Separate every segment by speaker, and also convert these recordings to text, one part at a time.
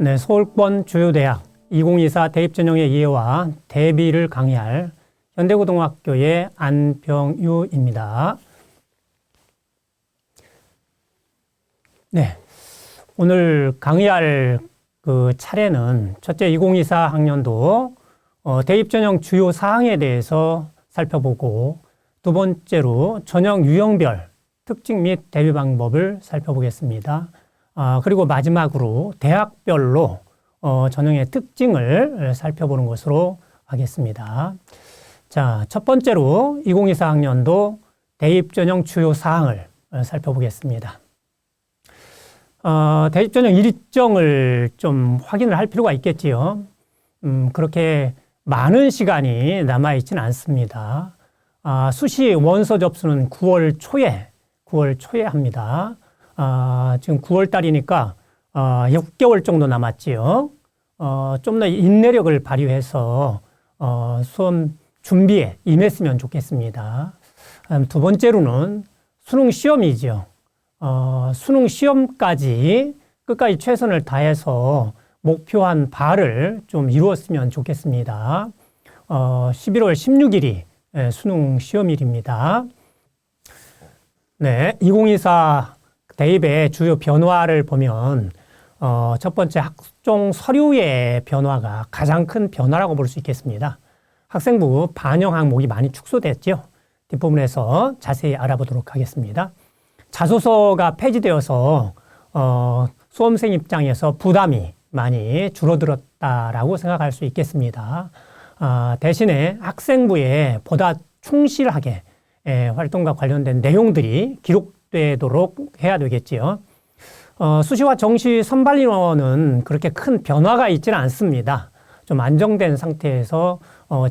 Speaker 1: 네, 서울권 주요 대학 2024 대입 전형의 이해와 대비를 강의할 현대고등학교의 안병유입니다. 네, 오늘 강의할 그 차례는 첫째 2024 학년도 대입 전형 주요 사항에 대해서 살펴보고, 두 번째로 전형 유형별 특징 및 대비 방법을 살펴보겠습니다. 그리고 마지막으로 대학별로 전형의 특징을 살펴보는 것으로 하겠습니다. 자, 첫 번째로 2024 학년도 대입 전형 주요 사항을 살펴보겠습니다. 대입 전형 일정을 좀 확인을 할 필요가 있겠지요. 그렇게 많은 시간이 남아있지는 않습니다. 수시 원서 접수는 9월 초에 합니다. 지금 9월 달이니까 6개월 정도 남았지요. 좀 더 인내력을 발휘해서 수험 준비에 임했으면 좋겠습니다. 두 번째로는 수능 시험이죠. 수능 시험까지 끝까지 최선을 다해서 목표한 바를 좀 이루었으면 좋겠습니다. 11월 16일이 수능 시험일입니다. 네, 2024 대입의 주요 변화를 보면 첫 번째 학종 서류의 변화가 가장 큰 변화라고 볼 수 있겠습니다. 학생부 반영 항목이 많이 축소됐죠. 뒷부분에서 자세히 알아보도록 하겠습니다. 자소서가 폐지되어서 수험생 입장에서 부담이 많이 줄어들었다라고 생각할 수 있겠습니다. 대신에 학생부에 보다 충실하게 활동과 관련된 내용들이 기록되도록 해야 되겠지요. 수시와 정시 선발 인원은 그렇게 큰 변화가 있지는 않습니다. 좀 안정된 상태에서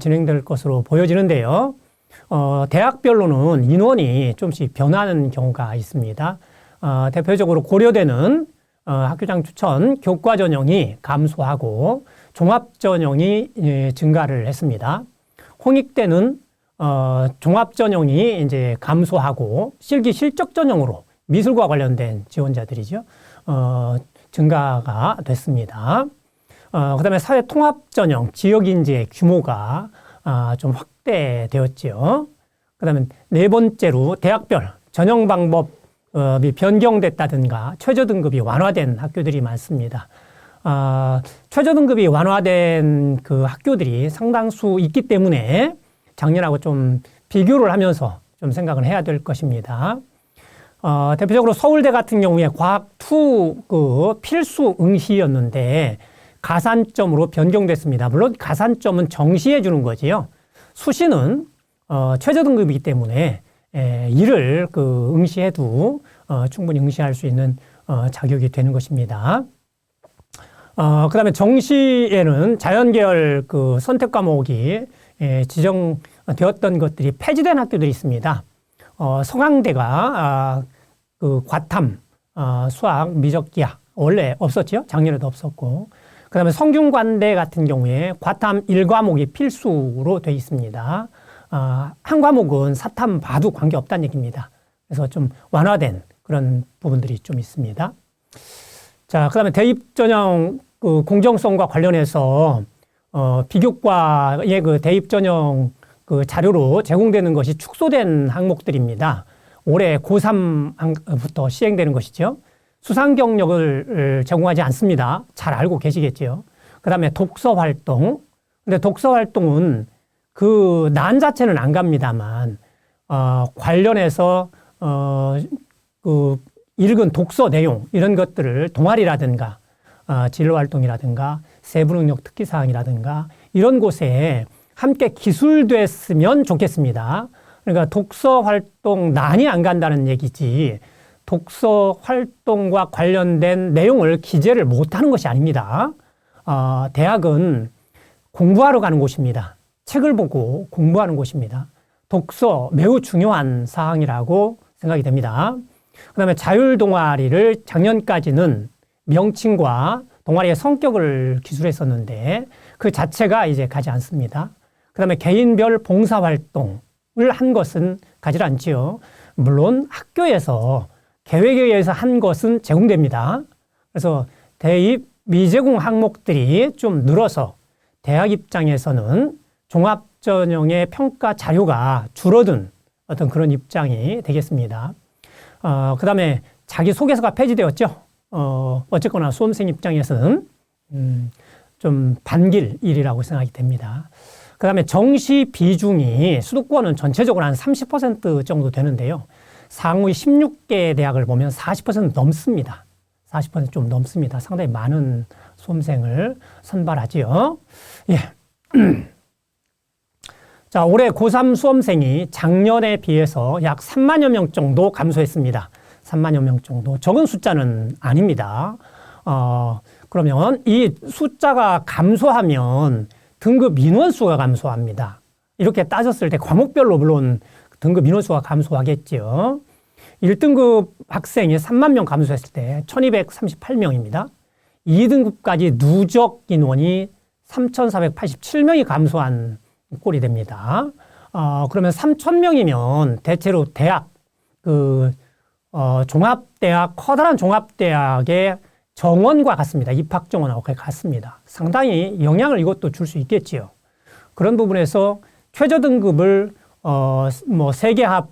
Speaker 1: 진행될 것으로 보여지는데요. 대학별로는 인원이 좀씩 변하는 경우가 있습니다. 대표적으로 고려대는 학교장 추천 교과 전형이 감소하고 종합 전형이 증가를 했습니다. 홍익대는 종합 전형이 이제 감소하고 실기 실적 전형으로 미술과 관련된 지원자들이죠. 증가가 됐습니다. 그다음에 사회 통합 전형 지역 인재 규모가 좀 확대되었지요. 그다음에 네 번째로 대학별 전형 방법이 변경됐다든가 최저 등급이 완화된 학교들이 많습니다. 최저 등급이 완화된 그 학교들이 상당수 있기 때문에 작년하고 좀 비교를 하면서 좀 생각을 해야 될 것입니다. 대표적으로 서울대 같은 경우에 과학2 그 필수 응시였는데 가산점으로 변경됐습니다. 물론 가산점은 정시해 주는 거지요. 수시는 최저 등급이기 때문에 이를 그 응시해도 충분히 응시할 수 있는 자격이 되는 것입니다. 그다음에 정시에는 자연계열 그 선택 과목이 지정되었던 것들이 폐지된 학교들이 있습니다. 서강대가 그 과탐, 수학, 미적기하 원래 없었죠. 작년에도 없었고, 그다음에 성균관대 같은 경우에 과탐 1과목이 필수로 되어 있습니다. 한 과목은 사탐 봐도 관계없다는 얘기입니다. 그래서 좀 완화된 그런 부분들이 좀 있습니다. 자, 그다음에 대입 전형 그 공정성과 관련해서 비교과의 그 대입 전형 그 자료로 제공되는 것이 축소된 항목들입니다. 올해 고3부터 시행되는 것이죠. 수상 경력을 제공하지 않습니다. 잘 알고 계시겠죠. 그다음에 독서 활동. 근데 독서 활동은 그 난 자체는 안 갑니다만 관련해서 그 읽은 독서 내용 이런 것들을 동아리라든가 진로 활동이라든가 세부 능력 특기 사항이라든가 이런 곳에 함께 기술됐으면 좋겠습니다. 그러니까 독서 활동 난이 안 간다는 얘기지 독서 활동과 관련된 내용을 기재를 못하는 것이 아닙니다. 대학은 공부하러 가는 곳입니다. 책을 보고 공부하는 곳입니다. 독서 매우 중요한 사항이라고 생각이 됩니다. 그다음에 자율 동아리를 작년까지는 명칭과 동아리의 성격을 기술했었는데 그 자체가 이제 가지 않습니다. 그다음에 개인별 봉사활동을 한 것은 가지 않지요. 물론 학교에서 계획에 의해서 한 것은 제공됩니다. 그래서 대입 미제공 항목들이 좀 늘어서 대학 입장에서는 종합전형의 평가 자료가 줄어든 어떤 그런 입장이 되겠습니다. 그 다음에 자기소개서가 폐지되었죠. 어쨌거나 수험생 입장에서는 좀 반길 일이라고 생각이 됩니다. 그 다음에 정시 비중이 수도권은 전체적으로 한 30% 정도 되는데요. 상위 16개 대학을 보면 40% 넘습니다. 40%좀 넘습니다. 상당히 많은 수험생을 선발하지요. 예. 자, 올해 고3 수험생이 작년에 비해서 약 3만여 명 정도 감소했습니다. 3만여 명 정도. 적은 숫자는 아닙니다. 그러면 이 숫자가 감소하면 등급 인원수가 감소합니다. 이렇게 따졌을 때 과목별로 물론 등급 인원수가 감소하겠죠. 1등급 학생이 3만 명 감소했을 때 1238명입니다. 2등급까지 누적 인원이 3487명이 감소한 꼴이 됩니다. 그러면 3000명이면 대체로 대학, 종합대학, 커다란 종합대학의 정원과 같습니다. 입학 정원하고 거의 같습니다. 상당히 영향을 이것도 줄 수 있겠지요. 그런 부분에서 최저 등급을 세계합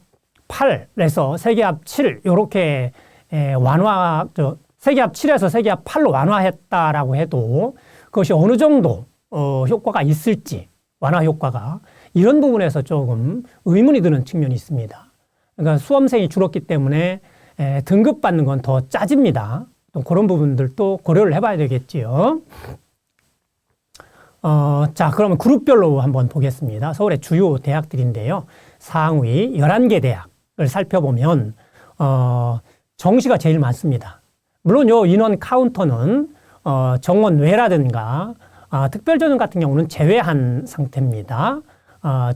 Speaker 1: 8에서 세계합 7 이렇게 세계합 7에서 세계합 8로 완화했다라고 해도 그것이 어느 정도 효과가 있을지, 완화 효과가 이런 부분에서 조금 의문이 드는 측면이 있습니다. 그러니까 수험생이 줄었기 때문에 등급 받는 건 더 짜집니다. 또 그런 부분들도 고려를 해봐야 되겠지요. 자, 그러면 그룹별로 한번 보겠습니다. 서울의 주요 대학들인데요. 상위 11개 대학을 살펴보면 정시가 제일 많습니다. 물론 요 인원 카운터는 정원 외라든가 특별전형 같은 경우는 제외한 상태입니다.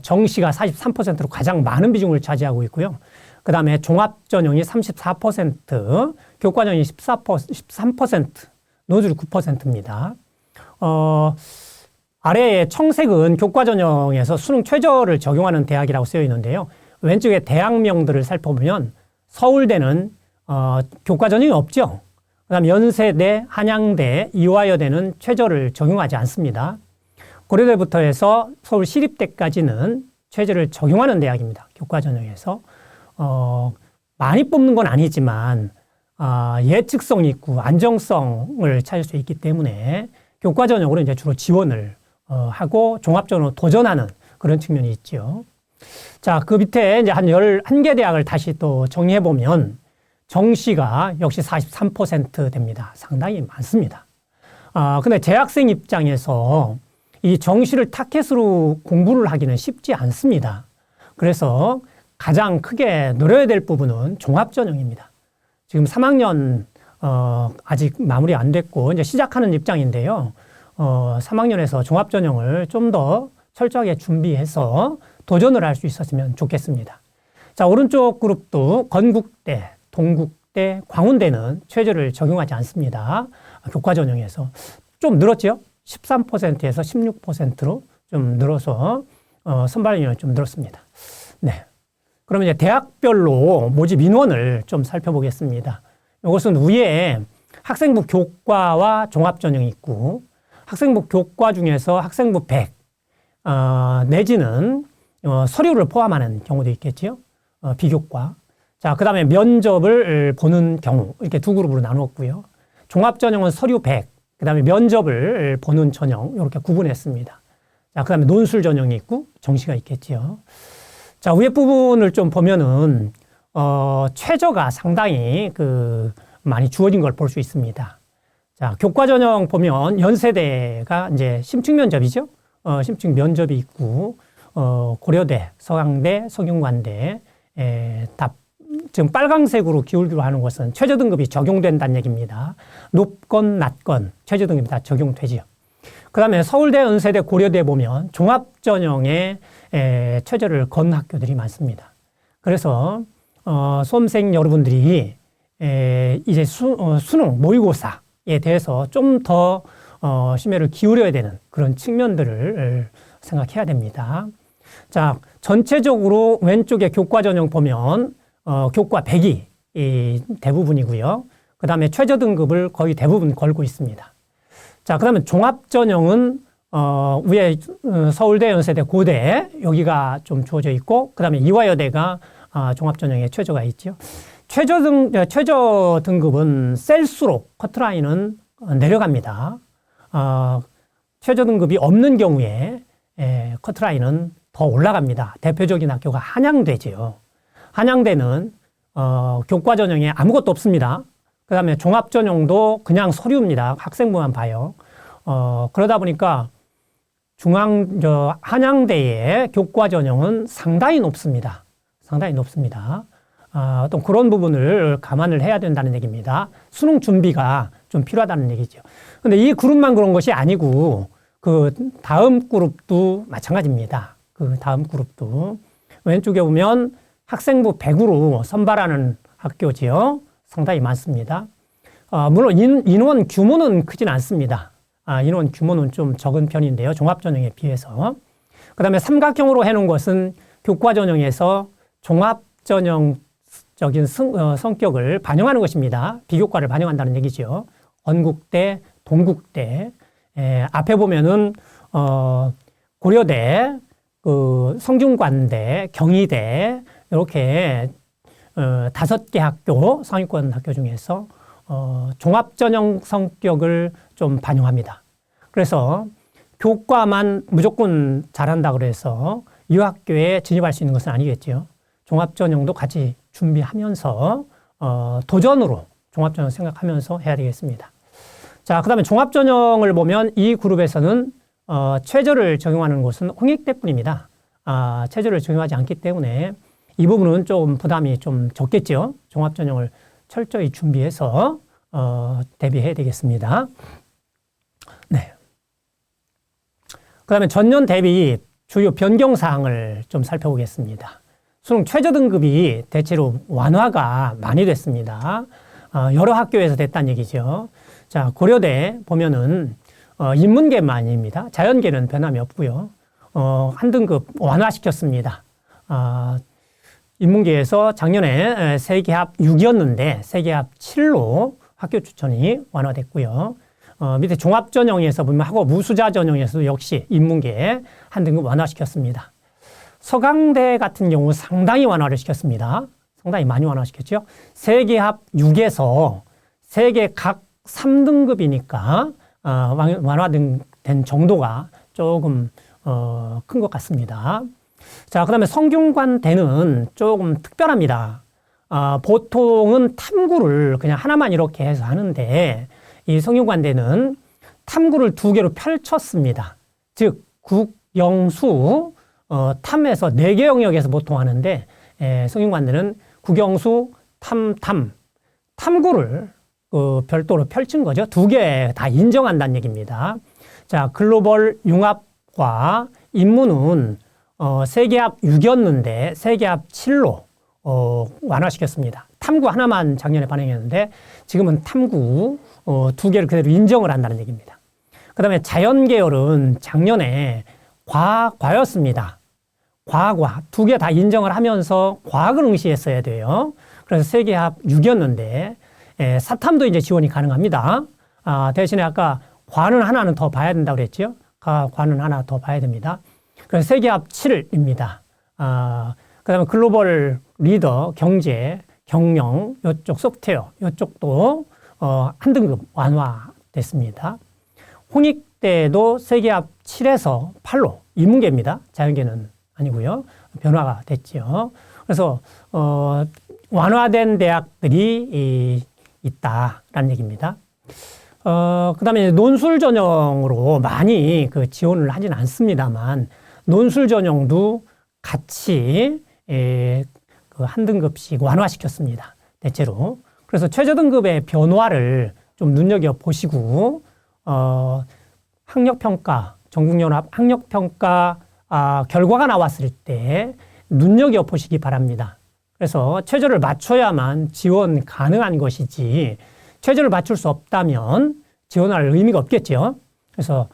Speaker 1: 정시가 43%로 가장 많은 비중을 차지하고 있고요. 그 다음에 종합전형이 34%, 교과전형이 13%, 노즐이 9%입니다. 아래에 청색은 교과전형에서 수능 최저를 적용하는 대학이라고 쓰여 있는데요. 왼쪽에 대학명들을 살펴보면 서울대는 교과전형이 없죠. 그 다음 연세대, 한양대, 이화여대는 최저를 적용하지 않습니다. 고려대부터 해서 서울시립대까지는 최저를 적용하는 대학입니다. 교과전형에서. 많이 뽑는 건 아니지만 예측성이 있고 안정성을 찾을 수 있기 때문에 교과전형으로 이제 주로 지원을 하고 종합전형으로 도전하는 그런 측면이 있죠. 자, 그 밑에 이제 한 11개 대학을 다시 또 정리해 보면 정시가 역시 43% 됩니다. 상당히 많습니다. 근데 재학생 입장에서 이 정시를 타켓으로 공부를 하기는 쉽지 않습니다. 그래서 가장 크게 노려야 될 부분은 종합전형입니다. 지금 3학년 아직 마무리 안 됐고 이제 시작하는 입장인데요. 3학년에서 종합전형을 좀 더 철저하게 준비해서 도전을 할 수 있었으면 좋겠습니다. 자, 오른쪽 그룹도 건국대, 동국대, 광운대는 최저를 적용하지 않습니다. 교과전형에서 좀 늘었죠? 13%에서 16%로 좀 늘어서 선발 인원이 좀 늘었습니다. 네. 그러면 이제 대학별로 모집 인원을 좀 살펴보겠습니다. 이것은 위에 학생부 교과와 종합전형이 있고 학생부 교과 중에서 학생부 100 내지는 서류를 포함하는 경우도 있겠지요. 비교과. 자, 그 다음에 면접을 보는 경우 이렇게 두 그룹으로 나누었고요. 종합전형은 서류 100, 그 다음에 면접을 보는 전형 이렇게 구분했습니다. 자, 그 다음에 논술 전형이 있고 정시가 있겠지요. 자, 위에 부분을 좀 보면은 최저가 상당히 많이 주어진 걸 볼 수 있습니다. 자, 교과 전형 보면 연세대가 이제 심층 면접이죠. 심층 면접이 있고 고려대, 서강대, 성균관대 다 지금 빨강색으로 기울기로 하는 것은 최저 등급이 적용된다는 얘기입니다. 높건 낮건 최저 등급이 다 적용되지요. 그 다음에 서울대, 연세대, 고려대 보면 종합전형에 최저를 건 학교들이 많습니다. 그래서 수험생 여러분들이 이제 수능 모의고사에 대해서 좀 더 심혈을 기울여야 되는 그런 측면들을 생각해야 됩니다. 자, 전체적으로 왼쪽에 교과 전형 보면 교과 100이 대부분이고요. 그 다음에 최저 등급을 거의 대부분 걸고 있습니다. 자, 그러면 종합전형은 위에 서울대, 연세대, 고대 여기가 좀 주어져 있고, 그 다음에 이화여대가 종합전형에 최저가 있죠. 최저 등급은 셀수록 커트라인은 내려갑니다. 최저 등급이 없는 경우에 커트라인은 더 올라갑니다. 대표적인 학교가 한양대지요. 한양대는 교과 전형에 아무것도 없습니다. 그 다음에 종합 전형도 그냥 서류입니다. 학생부만 봐요. 그러다 보니까 한양대의 교과 전형은 상당히 높습니다. 상당히 높습니다. 어떤 그런 부분을 감안을 해야 된다는 얘기입니다. 수능 준비가 좀 필요하다는 얘기죠. 근데 이 그룹만 그런 것이 아니고 그 다음 그룹도 마찬가지입니다. 그 다음 그룹도 왼쪽에 보면 학생부 100으로 선발하는 학교지요. 상당히 많습니다. 물론 인원 규모는 크진 않습니다. 인원 규모는 좀 적은 편인데요. 종합전형에 비해서. 그 다음에 삼각형으로 해놓은 것은 교과전형에서 종합전형적인 성격을 반영하는 것입니다. 비교과를 반영한다는 얘기죠. 건국대, 동국대. 앞에 보면은 고려대, 성균관대, 경희대 이렇게 5개 학교, 상위권 학교 중에서 종합전형 성격을 좀 반영합니다. 그래서 교과만 무조건 잘한다 그래서 이 학교에 진입할 수 있는 것은 아니겠죠. 종합전형도 같이 준비하면서 도전으로 종합전형 생각하면서 해야 되겠습니다. 자, 그 다음에 종합전형을 보면 이 그룹에서는 최저를 적용하는 곳은 홍익대뿐입니다. 최저를 적용하지 않기 때문에 이 부분은 좀 부담이 좀 적겠죠. 종합전형을 철저히 준비해서 대비해야 되겠습니다. 네. 그 다음에 전년 대비 주요 변경사항을 좀 살펴보겠습니다. 수능 최저 등급이 대체로 완화가 많이 됐습니다. 여러 학교에서 됐다는 얘기죠. 자, 고려대 보면은 인문계만입니다. 자연계는 변함이 없고요. 한 등급 완화시켰습니다. 인문계에서 작년에 세계합 6이었는데 세계합 7로 학교 추천이 완화됐고요. 밑에 종합전형에서 보면 학업 우수자 전형에서도 역시 인문계 한 등급 완화시켰습니다. 서강대 같은 경우 상당히 완화를 시켰습니다. 상당히 많이 완화시켰죠. 세계합 6에서 세계 각 3등급이니까 완화된 정도가 조금 큰 것 같습니다. 자, 그 다음에 성균관대는 조금 특별합니다. 보통은 탐구를 그냥 하나만 이렇게 해서 하는데 이 성균관대는 탐구를 2개로 펼쳤습니다. 즉 국영수 탐에서 4개 영역에서 보통 하는데 성균관대는 국영수 탐구를 별도로 펼친 거죠. 2개 다 인정한다는 얘기입니다. 자, 글로벌 융합과 인문은 세계합 6이었는데 세계합 7로 완화시켰습니다. 탐구 하나만 작년에 반영했는데 지금은 탐구 2개를 그대로 인정을 한다는 얘기입니다. 그 다음에 자연계열은 작년에 과였습니다. 과학과 2개 다 인정을 하면서 과학을 응시했어야 돼요. 그래서 세계합 6이었는데 사탐도 이제 지원이 가능합니다. 대신에 아까 과는 하나는 더 봐야 된다고 그랬죠. 과는 하나 더 봐야 됩니다. 그래서 세계합 7입니다. 그 다음에 글로벌 리더, 경제, 경영, 이쪽 소프트웨어, 이쪽도 한 등급 완화됐습니다. 홍익대도 세계합 7에서 8로 인문계입니다. 자연계는 아니고요. 변화가 됐죠. 그래서 완화된 대학들이 있다라는 얘기입니다. 그 다음에 논술 전형으로 많이 지원을 하진 않습니다만 논술 전형도 같이 한 등급씩 완화시켰습니다. 대체로. 그래서 최저 등급의 변화를 좀 눈여겨보시고 학력평가, 전국연합 학력평가 결과가 나왔을 때 눈여겨보시기 바랍니다. 그래서 최저를 맞춰야만 지원 가능한 것이지 최저를 맞출 수 없다면 지원할 의미가 없겠죠. 그래서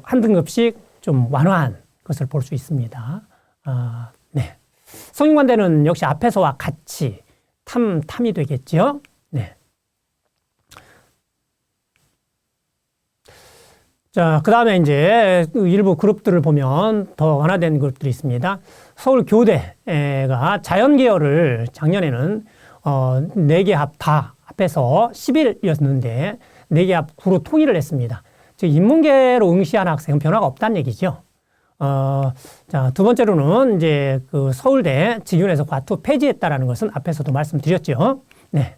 Speaker 1: 한 등급씩 좀 완화한 것을 볼 수 있습니다. 네. 성균관대는 역시 앞에서와 같이 탐이 되겠죠. 네. 자, 그 다음에 이제 일부 그룹들을 보면 더 완화된 그룹들이 있습니다. 서울교대가 자연계열을 작년에는 4개 합 다 합해서 10일이었는데 4개 합 9로 통일을 했습니다. 즉 인문계로 응시한 학생은 변화가 없다는 얘기죠. 자, 두 번째로는 이제 그 서울대 직윤에서 과투 폐지했다라는 것은 앞에서도 말씀드렸죠. 네.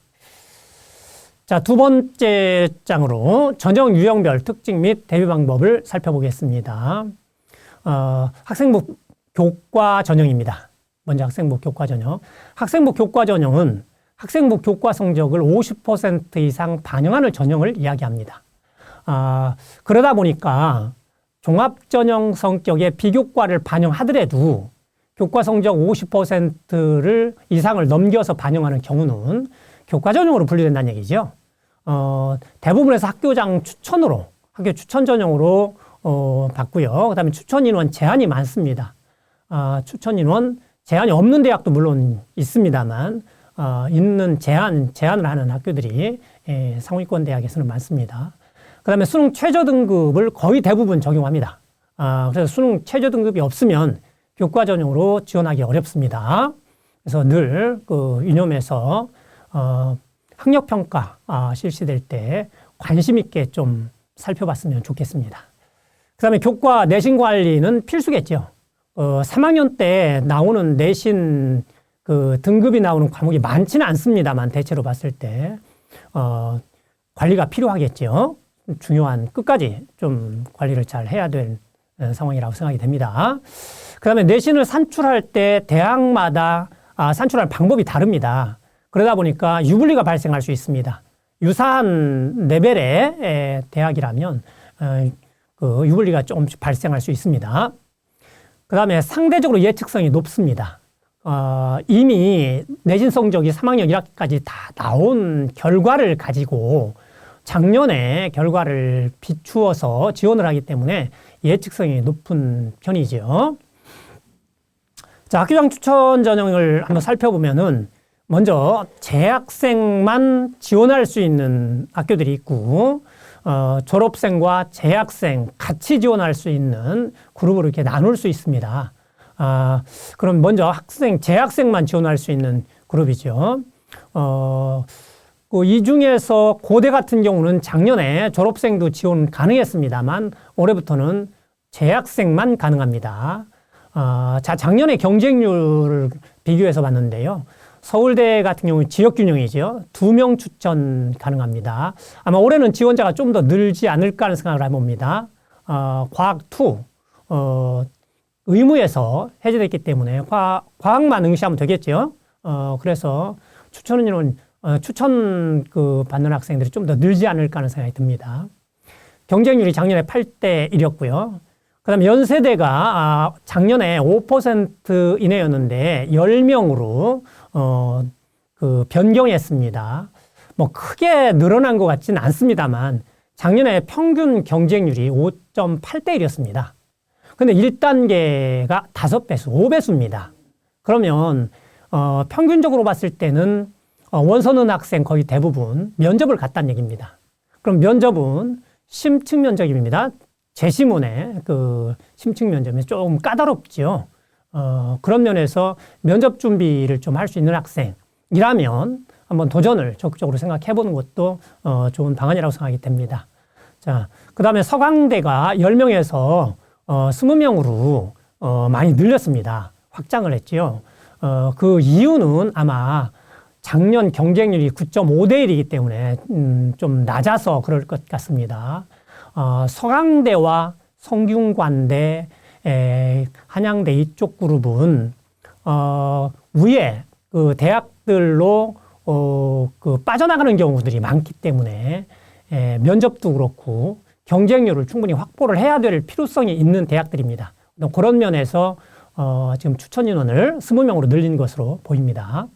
Speaker 1: 자, 두 번째 장으로 전형 유형별 특징 및 대비 방법을 살펴보겠습니다. 학생부 교과 전형입니다. 먼저 학생부 교과 전형. 학생부 교과 전형은 학생부 교과 성적을 50% 이상 반영하는 전형을 이야기합니다. 그러다 보니까 종합전형 성격의 비교과를 반영하더라도 교과 성적 50%를 이상을 넘겨서 반영하는 경우는 교과 전형으로 분류된다는 얘기죠. 대부분에서 학교장 추천으로, 학교 추천 전형으로 받고요. 그 다음에 추천 인원 제한이 많습니다. 추천 인원 제한이 없는 대학도 물론 있습니다만, 있는 제한을 하는 학교들이 상위권 대학에서는 많습니다. 그 다음에 수능 최저 등급을 거의 대부분 적용합니다. 그래서 수능 최저 등급이 없으면 교과 전형으로 지원하기 어렵습니다. 그래서 늘 그 유념해서 학력평가 실시될 때 관심 있게 좀 살펴봤으면 좋겠습니다. 그 다음에 교과 내신 관리는 필수겠죠. 3학년 때 나오는 내신 그 등급이 나오는 과목이 많지는 않습니다만 대체로 봤을 때 관리가 필요하겠죠. 중요한 끝까지 좀 관리를 잘 해야 될 상황이라고 생각이 됩니다. 그 다음에 내신을 산출할 때 대학마다 산출할 방법이 다릅니다. 그러다 보니까 유불리가 발생할 수 있습니다. 유사한 레벨의 대학이라면 그 유불리가 조금씩 발생할 수 있습니다. 그 다음에 상대적으로 예측성이 높습니다. 이미 내신 성적이 3학년 1학기까지 다 나온 결과를 가지고 작년에 결과를 비추어서 지원을 하기 때문에 예측성이 높은 편이죠. 자, 학교장 추천 전형을 한번 살펴보면은 먼저 재학생만 지원할 수 있는 학교들이 있고 졸업생과 재학생 같이 지원할 수 있는 그룹으로 이렇게 나눌 수 있습니다. 그럼 먼저 재학생만 지원할 수 있는 그룹이죠. 이 중에서 고대 같은 경우는 작년에 졸업생도 지원 가능했습니다만 올해부터는 재학생만 가능합니다. 자, 작년에 경쟁률을 비교해서 봤는데요. 서울대 같은 경우는 지역균형이죠. 2명 추천 가능합니다. 아마 올해는 지원자가 좀 더 늘지 않을까 하는 생각을 해봅니다. 과학2, 의무에서 해제됐기 때문에 과학만 응시하면 되겠죠. 그래서 추천 받는 학생들이 좀 더 늘지 않을까 하는 생각이 듭니다. 경쟁률이 작년에 8대 1이었고요. 그 다음에 연세대가 작년에 5% 이내였는데 10명으로 변경했습니다. 뭐 크게 늘어난 것 같지는 않습니다만 작년에 평균 경쟁률이 5.8대 1이었습니다. 근데 1단계가 5배수, 5배수입니다. 그러면 평균적으로 봤을 때는 원서는 학생 거의 대부분 면접을 갔다는 얘기입니다. 그럼 면접은 심층 면접입니다. 재시문의 그 심층 면접이 조금 까다롭죠. 그런 면에서 면접 준비를 좀 할 수 있는 학생이라면 한번 도전을 적극적으로 생각해 보는 것도 좋은 방안이라고 생각이 됩니다. 자, 그 다음에 서강대가 10명에서 20명으로 많이 늘렸습니다. 확장을 했지요. 그 이유는 아마 작년 경쟁률이 9.5대 1이기 때문에 좀 낮아서 그럴 것 같습니다. 서강대와 성균관대, 한양대 이쪽 그룹은 위에 그 대학들로 그 빠져나가는 경우들이 많기 때문에 면접도 그렇고 경쟁률을 충분히 확보를 해야 될 필요성이 있는 대학들입니다. 그런 면에서 지금 추천 인원을 20명으로 늘린 것으로 보입니다.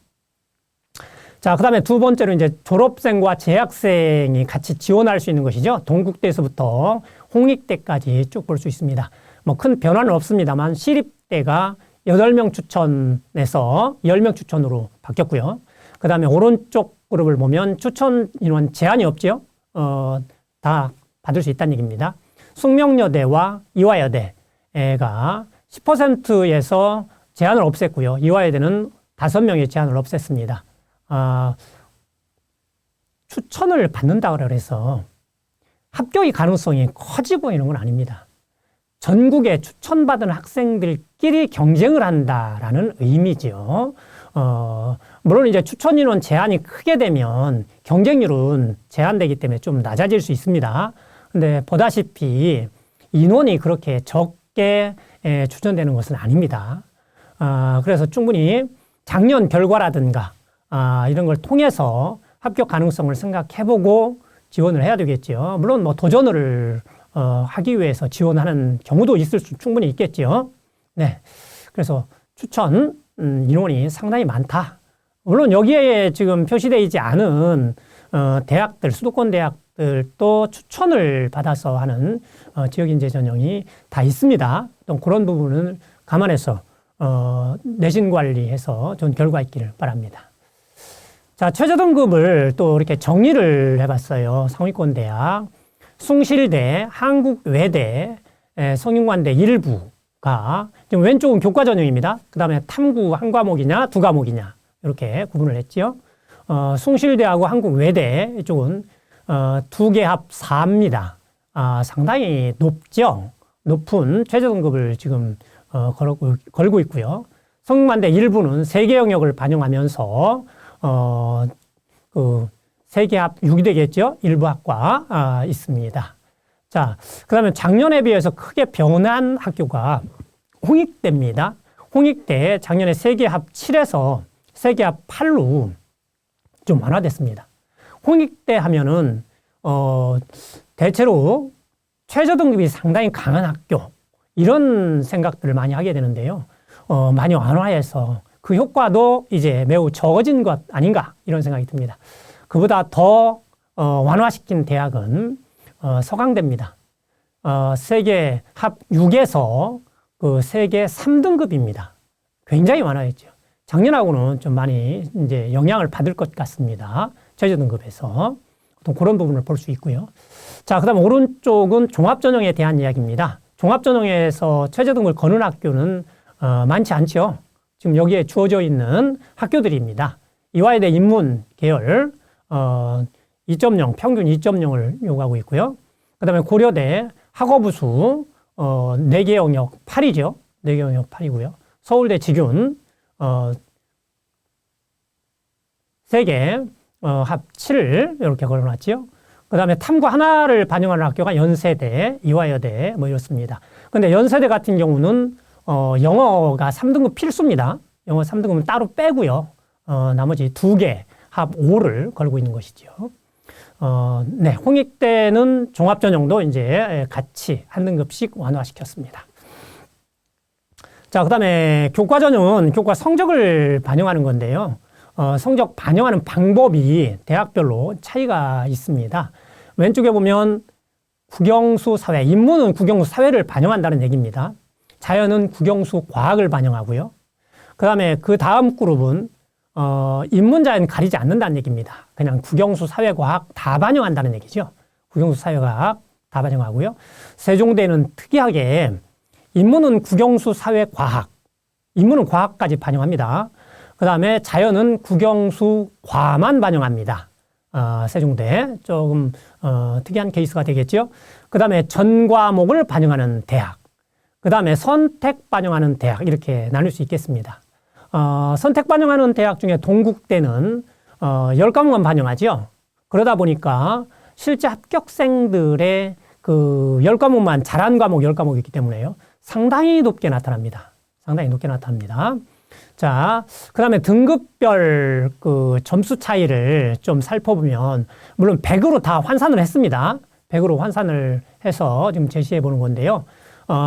Speaker 1: 자, 그 다음에 두 번째로 이제 졸업생과 재학생이 같이 지원할 수 있는 것이죠. 동국대에서부터 홍익대까지 쭉 볼 수 있습니다. 뭐 큰 변화는 없습니다만 시립대가 8명 추천에서 10명 추천으로 바뀌었고요. 그 다음에 오른쪽 그룹을 보면 추천 인원 제한이 없죠. 다 받을 수 있다는 얘기입니다. 숙명여대와 이화여대가 10%에서 제한을 없앴고요. 이화여대는 5명의 제한을 없앴습니다. 추천을 받는다고 그래서 합격의 가능성이 커지고 이런 건 아닙니다. 전국에 추천받은 학생들끼리 경쟁을 한다라는 의미죠. 물론 이제 추천 인원 제한이 크게 되면 경쟁률은 제한되기 때문에 좀 낮아질 수 있습니다. 근데 보다시피 인원이 그렇게 적게 추천되는 것은 아닙니다. 그래서 충분히 작년 결과라든가 이런 걸 통해서 합격 가능성을 생각해보고 지원을 해야 되겠죠. 물론 뭐 도전을 하기 위해서 지원하는 경우도 있을 수 충분히 있겠죠. 네, 그래서 추천 인원이 상당히 많다. 물론 여기에 지금 표시되어 있지 않은 대학들, 수도권 대학들도 추천을 받아서 하는 지역인재 전형이 다 있습니다. 또 그런 부분을 감안해서 내신 관리해서 좋은 결과 있기를 바랍니다. 자, 최저 등급을 또 이렇게 정리를 해봤어요. 상위권 대학, 숭실대, 한국외대, 성균관대 일부가 지금 왼쪽은 교과 전형입니다. 그 다음에 탐구 한 과목이냐, 두 과목이냐 이렇게 구분을 했죠. 숭실대하고 한국외대 이쪽은 두 개 합 4입니다. 상당히 높죠. 높은 최저 등급을 지금 걸고 있고요. 성균관대 일부는 세계 영역을 반영하면서 세계 합 6이 되겠죠. 일부 학과 있습니다. 자, 그 다음에 작년에 비해서 크게 변한 학교가 홍익대입니다. 홍익대 작년에 세계 합 7에서 세계 합 8로 좀 완화됐습니다. 홍익대 하면은 대체로 최저 등급이 상당히 강한 학교 이런 생각들을 많이 하게 되는데요. 많이 완화해서 그 효과도 이제 매우 적어진 것 아닌가 이런 생각이 듭니다. 그보다 더 완화시킨 대학은 서강대입니다. 세계 합 6에서 그 세계 3등급입니다. 굉장히 완화했죠. 작년하고는 좀 많이 이제 영향을 받을 것 같습니다. 최저 등급에서 그런 부분을 볼 수 있고요. 자, 그다음 오른쪽은 종합전형에 대한 이야기입니다. 종합전형에서 최저 등급을 거는 학교는 많지 않죠. 지금 여기에 주어져 있는 학교들입니다. 이화여대 인문 계열 2.0 평균 2.0을 요구하고 있고요. 그 다음에 고려대 학업우수 4개 영역 8이죠. 4개 영역 8이고요. 서울대 직윤 3개 합 7을 이렇게 걸어놨죠. 그 다음에 탐구 하나를 반영하는 학교가 연세대, 이화여대 뭐 이렇습니다. 근데 연세대 같은 경우는 영어가 3등급 필수입니다. 영어 3등급은 따로 빼고요. 나머지 2개 합 5를 걸고 있는 것이죠. 네, 홍익대는 종합전형도 이제 같이 한 등급씩 완화시켰습니다. 자, 그 다음에 교과전형은 교과 성적을 반영하는 건데요. 성적 반영하는 방법이 대학별로 차이가 있습니다. 왼쪽에 보면 국영수 사회, 인문은 국영수 사회를 반영한다는 얘기입니다. 자연은 국영수 과학을 반영하고요. 그 다음에 그 다음 그룹은 인문자연 가리지 않는다는 얘기입니다. 그냥 국영수 사회과학 다 반영한다는 얘기죠. 국영수 사회과학 다 반영하고요. 세종대는 특이하게 인문은 국영수 사회과학, 인문은 과학까지 반영합니다. 그 다음에 자연은 국영수 과만 반영합니다. 세종대 조금 특이한 케이스가 되겠죠. 그 다음에 전 과목을 반영하는 대학, 그 다음에 선택 반영하는 대학 이렇게 나눌 수 있겠습니다. 선택 반영하는 대학 중에 동국대는 10과목만 반영하죠. 그러다 보니까 실제 합격생들의 그 10과목만 잘한 과목 10과목이 있기 때문에요. 상당히 높게 나타납니다. 상당히 높게 나타납니다. 자, 그 다음에 등급별 그 점수 차이를 좀 살펴보면, 물론 100으로 다 환산을 했습니다. 100으로 환산을 해서 지금 제시해 보는 건데요.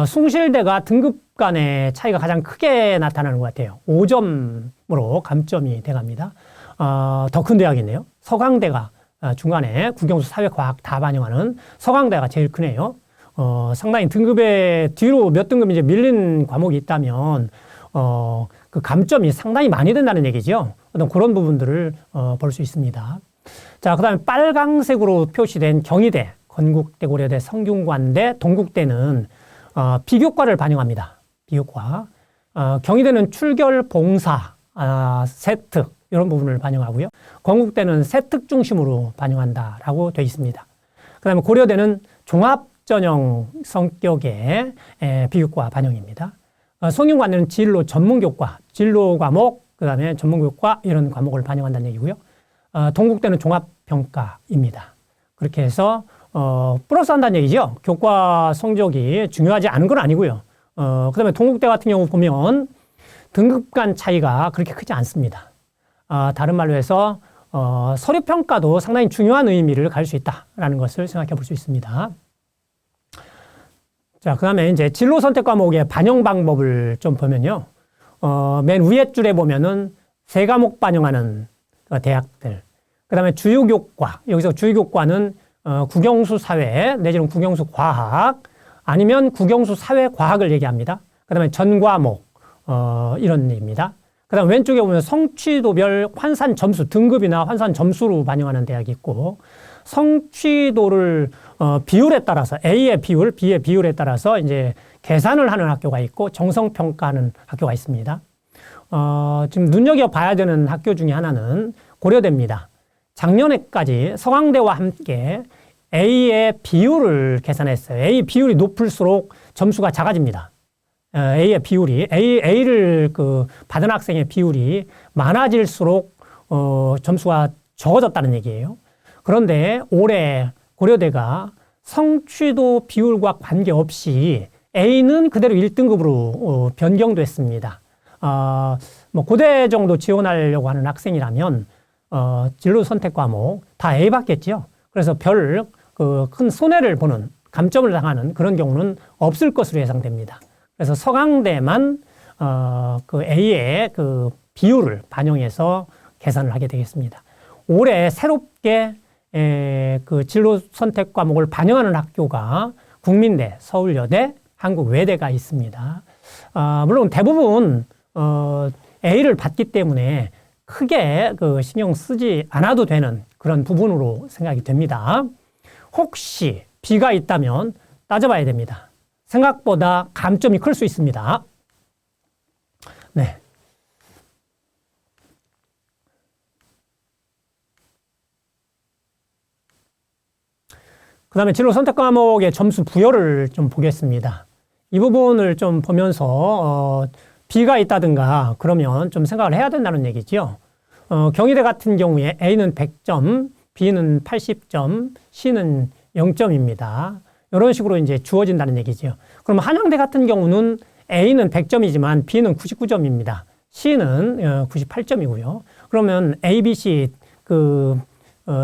Speaker 1: 숭실대가 등급 간의 차이가 가장 크게 나타나는 것 같아요. 5점으로 감점이 돼 갑니다. 더 큰 대학이네요. 서강대가 중간에 국영수 사회과학 다 반영하는 서강대가 제일 크네요. 상당히 등급의 뒤로 몇 등급 이제 밀린 과목이 있다면, 그 감점이 상당히 많이 된다는 얘기죠. 어떤 그런 부분들을 볼 수 있습니다. 자, 그 다음에 빨강색으로 표시된 경희대, 건국대, 고려대, 성균관대, 동국대는 비교과를 반영합니다. 비교과. 경희대는 출결, 봉사, 세특 이런 부분을 반영하고요. 건국대는 세특 중심으로 반영한다라고 되어 있습니다. 그다음에 고려대는 종합전형 성격의 비교과 반영입니다. 성균관대는 진로 전문교과, 진로 과목, 그다음에 전문교과 이런 과목을 반영한다는 얘기고요. 동국대는 종합평가입니다. 그렇게 해서 플러스 한다는 얘기죠. 교과 성적이 중요하지 않은 건 아니고요. 그다음에 동국대 같은 경우 보면 등급 간 차이가 그렇게 크지 않습니다. 다른 말로 해서 서류평가도 상당히 중요한 의미를 가질 수 있다라는 것을 생각해 볼 수 있습니다. 자, 그 다음에 이제 진로 선택 과목의 반영 방법을 좀 보면요. 맨 위에 줄에 보면은 3과목 반영하는 대학들. 그 다음에 주요교과. 여기서 주요교과는 국영수 사회 내지는 국영수 과학 아니면 국영수 사회 과학을 얘기합니다. 그 다음에 전과목. 이런 얘기입니다. 그 다음 왼쪽에 보면 성취도별 환산 점수, 등급이나 환산 점수로 반영하는 대학이 있고, 성취도를 비율에 따라서 A의 비율, B의 비율에 따라서 이제 계산을 하는 학교가 있고 정성평가하는 학교가 있습니다. 지금 눈여겨봐야 되는 학교 중에 하나는 고려대입니다. 작년에까지 서강대와 함께 A의 비율을 계산했어요. A 비율이 높을수록 점수가 작아집니다. A의 비율이, A를 받은 학생의 비율이 많아질수록 점수가 적어졌다는 얘기예요. 그런데 올해 고려대가 성취도 비율과 관계없이 A는 그대로 1등급으로 변경됐습니다. 뭐 고대 정도 지원하려고 하는 학생이라면 진로 선택 과목 다 A 받겠죠. 그래서 별 큰 손해를 보는, 감점을 당하는 그런 경우는 없을 것으로 예상됩니다. 그래서 서강대만 A의 비율을 반영해서 계산을 하게 되겠습니다. 올해 새롭게 진로 선택 과목을 반영하는 학교가 국민대, 서울여대, 한국외대가 있습니다. 물론 대부분 A를 받기 때문에 크게 신경 쓰지 않아도 되는 그런 부분으로 생각이 됩니다. 혹시 B가 있다면 따져봐야 됩니다. 생각보다 감점이 클 수 있습니다. 네. 그 다음에 진로 선택 과목의 점수 부여를 좀 보겠습니다. 이 부분을 좀 보면서 B가 있다든가 그러면 좀 생각을 해야 된다는 얘기죠. 경희대 같은 경우에 A는 100점, B는 80점, C는 0점입니다. 이런 식으로 이제 주어진다는 얘기죠. 그럼 한양대 같은 경우는 A는 100점이지만 B는 99점입니다. C는 98점이고요. 그러면 A, B, C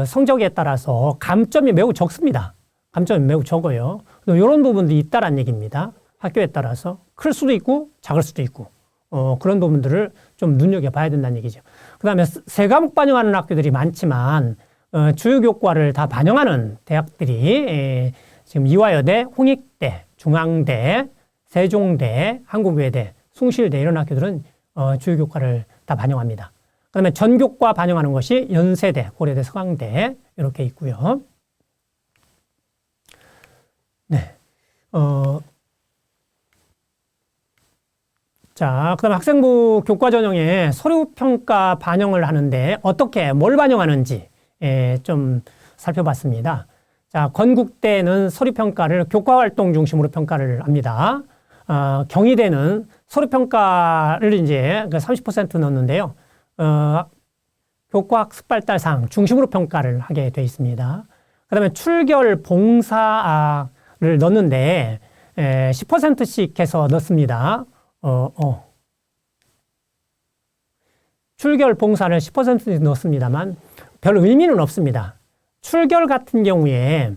Speaker 1: 성적에 따라서 감점이 매우 적습니다. 감점이 매우 적어요. 이런 부분들이 있다란 얘기입니다. 학교에 따라서 클 수도 있고 작을 수도 있고 그런 부분들을 좀 눈여겨봐야 된다는 얘기죠. 그 다음에 3과목 반영하는 학교들이 많지만 주요교과를 다 반영하는 대학들이 지금 이화여대, 홍익대, 중앙대, 세종대, 한국외대, 숭실대 이런 학교들은 주요교과를 다 반영합니다. 그 다음에 전교과 반영하는 것이 연세대, 고려대, 서강대 이렇게 있고요. 네. 자, 그 다음에 학생부 교과 전형에 서류평가 반영을 하는데 어떻게, 뭘 반영하는지 좀 살펴봤습니다. 자, 건국대는 서류평가를 교과활동 중심으로 평가를 합니다. 경희대는 서류평가를 이제 30% 넣었는데요. 교과학습발달상 중심으로 평가를 하게 되어 있습니다. 그 다음에 출결 봉사를 넣는데 10%씩 해서 넣습니다. 출결 봉사를 10% 넣습니다만 별 의미는 없습니다. 출결 같은 경우에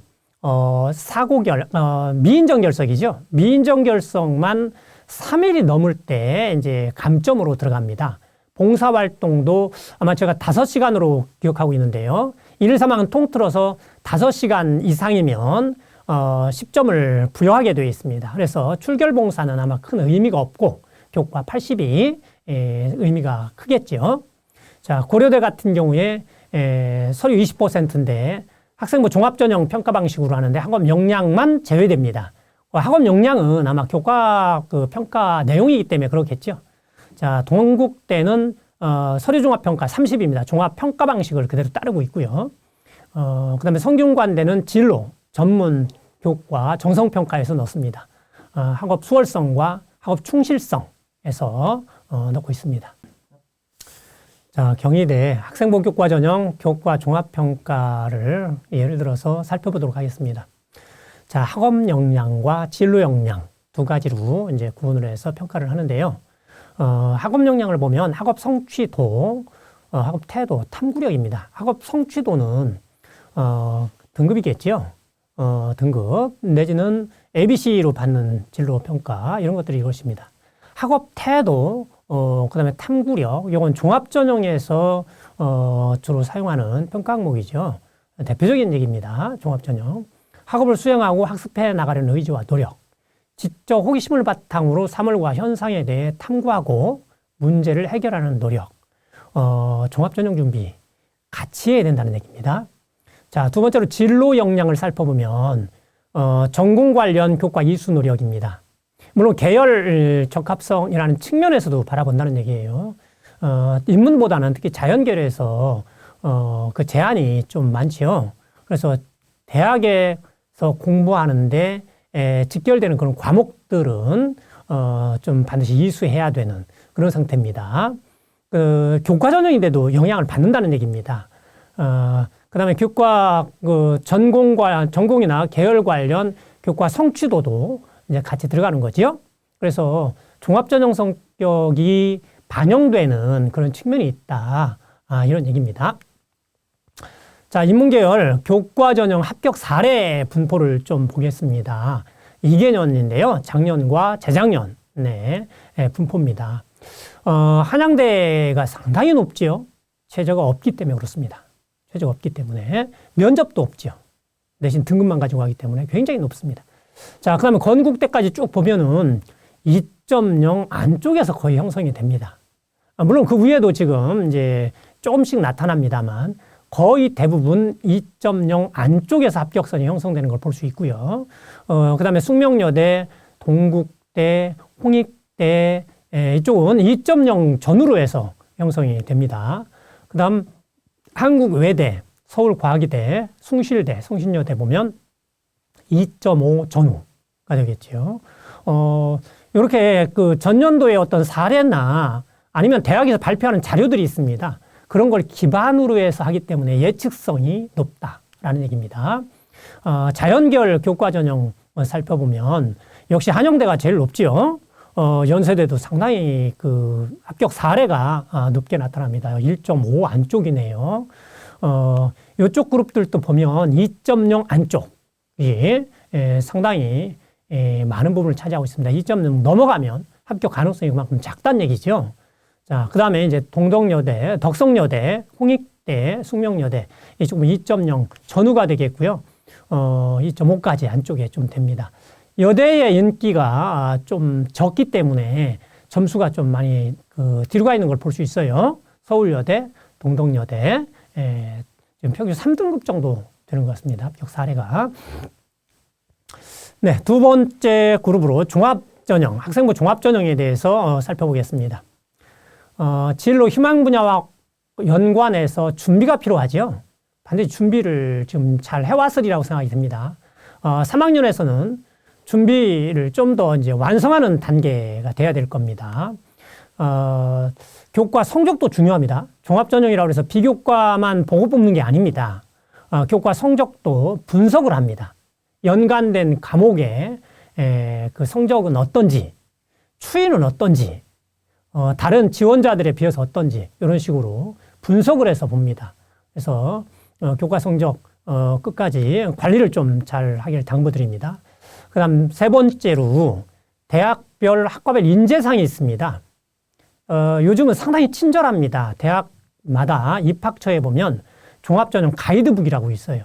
Speaker 1: 사고결, 미인정 결석이죠. 미인정 결석만 3일이 넘을 때 이제 감점으로 들어갑니다. 봉사활동도 아마 제가 5시간으로 기억하고 있는데요. 1일 3학은 통틀어서 5시간 이상이면 10점을 부여하게 되어 있습니다. 그래서 출결 봉사는 아마 큰 의미가 없고 교과 80이 의미가 크겠죠. 자, 고려대 같은 경우에 서류 20%인데 학생부 종합전형 평가 방식으로 하는데 학업 역량만 제외됩니다. 학업 역량은 아마 교과 그 평가 내용이기 때문에 그렇겠죠. 자, 동국대는 서류종합평가 30입니다. 종합평가 방식을 그대로 따르고 있고요. 그다음에 성균관대는 진로, 전문, 교과, 정성평가에서 넣습니다. 학업 수월성과 학업 충실성에서 넣고 있습니다. 자, 경희대 학생부 교과 전형 교과 종합평가를 예를 들어서 살펴보도록 하겠습니다. 자, 학업 역량과 진로 역량 두 가지로 이제 구분을 해서 평가를 하는데요. 학업 역량을 보면 학업 성취도, 학업 태도, 탐구력입니다. 학업 성취도는 등급이겠죠. 등급 내지는 ABC로 받는 진로 평가 이런 것들이 이것입니다. 학업 태도, 그다음에 탐구력, 이건 종합 전형에서 주로 사용하는 평가 항목이죠. 대표적인 얘기입니다. 종합 전형. 학업을 수행하고 학습해 나가려는 의지와 노력, 지적 호기심을 바탕으로 사물과 현상에 대해 탐구하고 문제를 해결하는 노력, 종합 전형 준비 같이 해야 된다는 얘기입니다. 자, 두 번째로 진로 역량을 살펴보면 전공 관련 교과 이수 노력입니다. 물론 계열 적합성이라는 측면에서도 바라본다는 얘기예요. 인문보다는 특히 자연계열에서 그 제한이 좀 많지요. 그래서 대학에서 공부하는데 직결되는 그런 과목들은 좀 반드시 이수해야 되는 그런 상태입니다. 그 교과 전형인데도 영향을 받는다는 얘기입니다. 그다음에 교과 그 전공이나 계열 관련 교과 성취도도 이제 같이 들어가는 거지요. 그래서 종합 전형 성격이 반영되는 그런 측면이 있다. 이런 얘기입니다. 자, 인문계열 교과 전형 합격 사례 분포를 좀 보겠습니다. 2개년인데요. 작년과 재작년 분포입니다. 한양대가 상당히 높지요. 최저가 없기 때문에 그렇습니다. 최저가 없기 때문에 면접도 없죠. 대신 등급만 가지고 가기 때문에 굉장히 높습니다. 자, 그다음에 건국대까지 쭉 보면은 2.0 안쪽에서 거의 형성이 됩니다. 물론 그 위에도 지금 이제 조금씩 나타납니다만 거의 대부분 2.0 안쪽에서 합격선이 형성되는 걸 볼 수 있고요. 그다음에 숙명여대, 동국대, 홍익대 이쪽은 2.0 전후로 해서 형성이 됩니다. 그다음 한국외대, 서울과학의대, 숭실대, 성신여대 보면 2.5 전후가 되겠죠. 이렇게 그 전년도의 어떤 사례나 아니면 대학에서 발표하는 자료들이 있습니다. 그런 걸 기반으로 해서 하기 때문에 예측성이 높다라는 얘기입니다. 자연계열 교과 전형 살펴보면 역시 한영대가 제일 높지요. 연세대도 상당히 그 합격 사례가 높게 나타납니다. 1.5 안쪽이네요. 이쪽 그룹들도 보면 2.0 안쪽이 상당히 많은 부분을 차지하고 있습니다. 2.0 넘어가면 합격 가능성이 그만큼 작다는 얘기죠. 자, 그 다음에 이제 동덕여대, 덕성여대, 홍익대, 숙명여대 이쪽은 2.0 전후가 되겠고요. 2.5까지 안쪽에 좀 됩니다. 여대의 인기가 좀 적기 때문에 점수가 좀 많이 뒤로 가 있는 걸 볼 수 있어요. 서울여대, 동덕여대, 지금 평균 3등급 정도 되는 것 같습니다. 합격 사례가. 네, 두 번째 그룹으로 종합전형, 학생부 종합전형에 대해서 살펴보겠습니다. 진로 희망 분야와 연관해서 준비가 필요하죠. 반드시 준비를 좀 잘 해왔으리라고 생각이 듭니다. 3학년에서는 준비를 좀 더 이제 완성하는 단계가 돼야 될 겁니다. 교과 성적도 중요합니다. 종합전형이라고 해서 비교과만 보고 뽑는 게 아닙니다. 교과 성적도 분석을 합니다. 연관된 과목의 그 성적은 어떤지, 추이는 어떤지, 다른 지원자들에 비해서 어떤지 이런 식으로 분석을 해서 봅니다. 그래서 교과 성적 끝까지 관리를 좀 잘 하길 당부드립니다. 그 다음 세 번째로 대학별 학과별 인재상이 있습니다. 요즘은 상당히 친절합니다. 대학마다 입학처에 보면 종합전형 가이드북이라고 있어요.